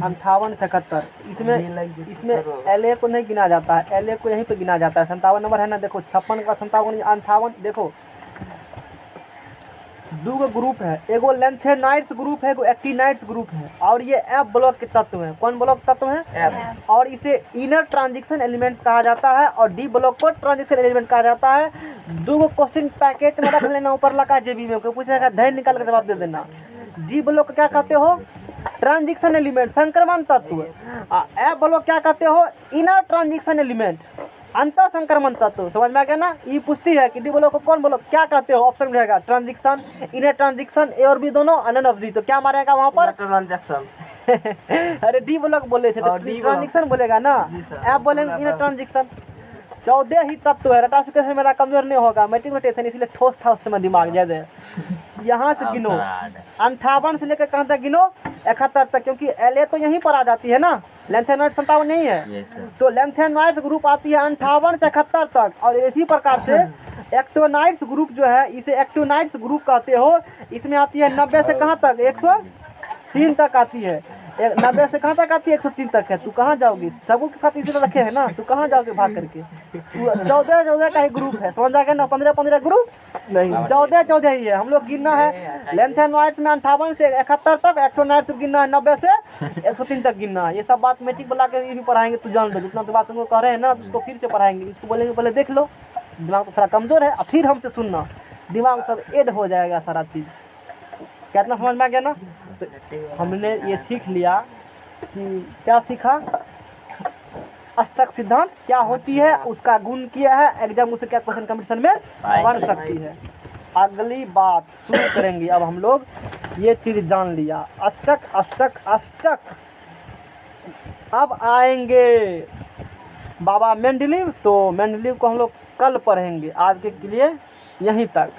58 से 71, इसमें LA को नहीं गिना जाता है, LA को यहीं पे गिना जाता है। 57 नंबर है ना, देखो 56 का 57 58, देखो दो ग्रुप है, एगो लेंथेनाइट्स ग्रुप है, एगो एक्टिनाइट्स ग्रुप है, और ये F ब्लॉक के तत्व हैं। कौन ब्लॉक तत्व हैं? और इसे इनर ट्रांजिशन एलिमेंट्स कहा जाता है, और D ब्लॉक को ट्रांजिशन एलिमेंट कहा जाता है। दो क्वेश्चन पैकेट में रख लेना, ऊपर लगा जेबी में, कोई पूछेगा धैर्य निकाल कर जवाब दे देना। D ब्लॉक क्या कहते हो? ट्रांजिशन एलिमेंट, संक्रमण तत्व। F ब्लॉक क्या कहते हो? इनर ट्रांजिशन एलिमेंट, अंत संक्रमण तत्व। समझ में आ गया ना? ये पूछती है कि D ब्लॉक को कौन ब्लॉक क्या कहते हो? ऑप्शन रहेगा ट्रांजिशन, इनर ट्रांजिशन, ए और बी दोनों, नन ऑफ दी। तो क्या मारेगा वहाँ पर? ट्रांजैक्शन। अरे D ब्लॉक बोले थे तो ट्रांजिशन बोलेगा ना, F बोलेंगे इनर ट्रांजिशन। 14 ही तत्व है। रटाफिकेशन मेरा कमजोर नहीं होगा, मैट्रिक में टेंशन इसलिए ठोस था उस समय दिमाग ज्यादा। यहाँ से गिनो 58 से लेकर कहाँ तक गिनो? 71 तक, क्योंकि LA तो यहीं पर आ जाती है ना, लेंथेनॉइड 57 नहीं है। तो लेंथेनॉइड ग्रुप आती है 58 से 71 तक, और इसी प्रकार से एक्टिनाइड्स ग्रुप जो है, इसे एक्टिनाइड्स ग्रुप कहते हो। इसमें आती है 90 से कहाँ तक? 103 तक आती है। 90 से कहाँ तक आती है? 103 तक है। तू कहाँ जाओगी? सबों के साथ इसी तरह रखे है ना, तू कहाँ जाओगे भाग करके? 14 का ही ग्रुप है, समझ आ गया ना? 15 ग्रुप नहीं, 14 ही है। हम लोग गिनना है लेंथेनॉइड्स में 58 से 71 तक, एक्टिनाइड्स गिनना है 90 से 103 तक गिनना है। ये सब बात मैट्रिक बुला के ये भी पढ़ाएंगे, तू जान लो। जितना तो बात तुमको कह रहे हैं ना, उसको फिर से पढ़ाएंगे। इसको बोलेंगे पहले देख लो, दिमाग तो थोड़ा कमजोर है, और फिर हमसे सुनना, दिमाग सब ऐड हो जाएगा सारा चीज़। कितना समझ में आ गया ना? तो हमने ये सीख लिया कि क्या सीखा? अष्टक सिद्धांत क्या होती है, उसका गुण किया है, एग्जाम उससे क्या क्वेश्चन कंपटीशन में बन सकती है। अगली बात शुरू करेंगे। अब हम लोग ये चीज जान लिया, अष्टक अष्टक अष्टक। अब आएंगे बाबा मेंडलीव, तो मेंडलीव को हम लोग कल पढ़ेंगे। आज के लिए यहीं तक।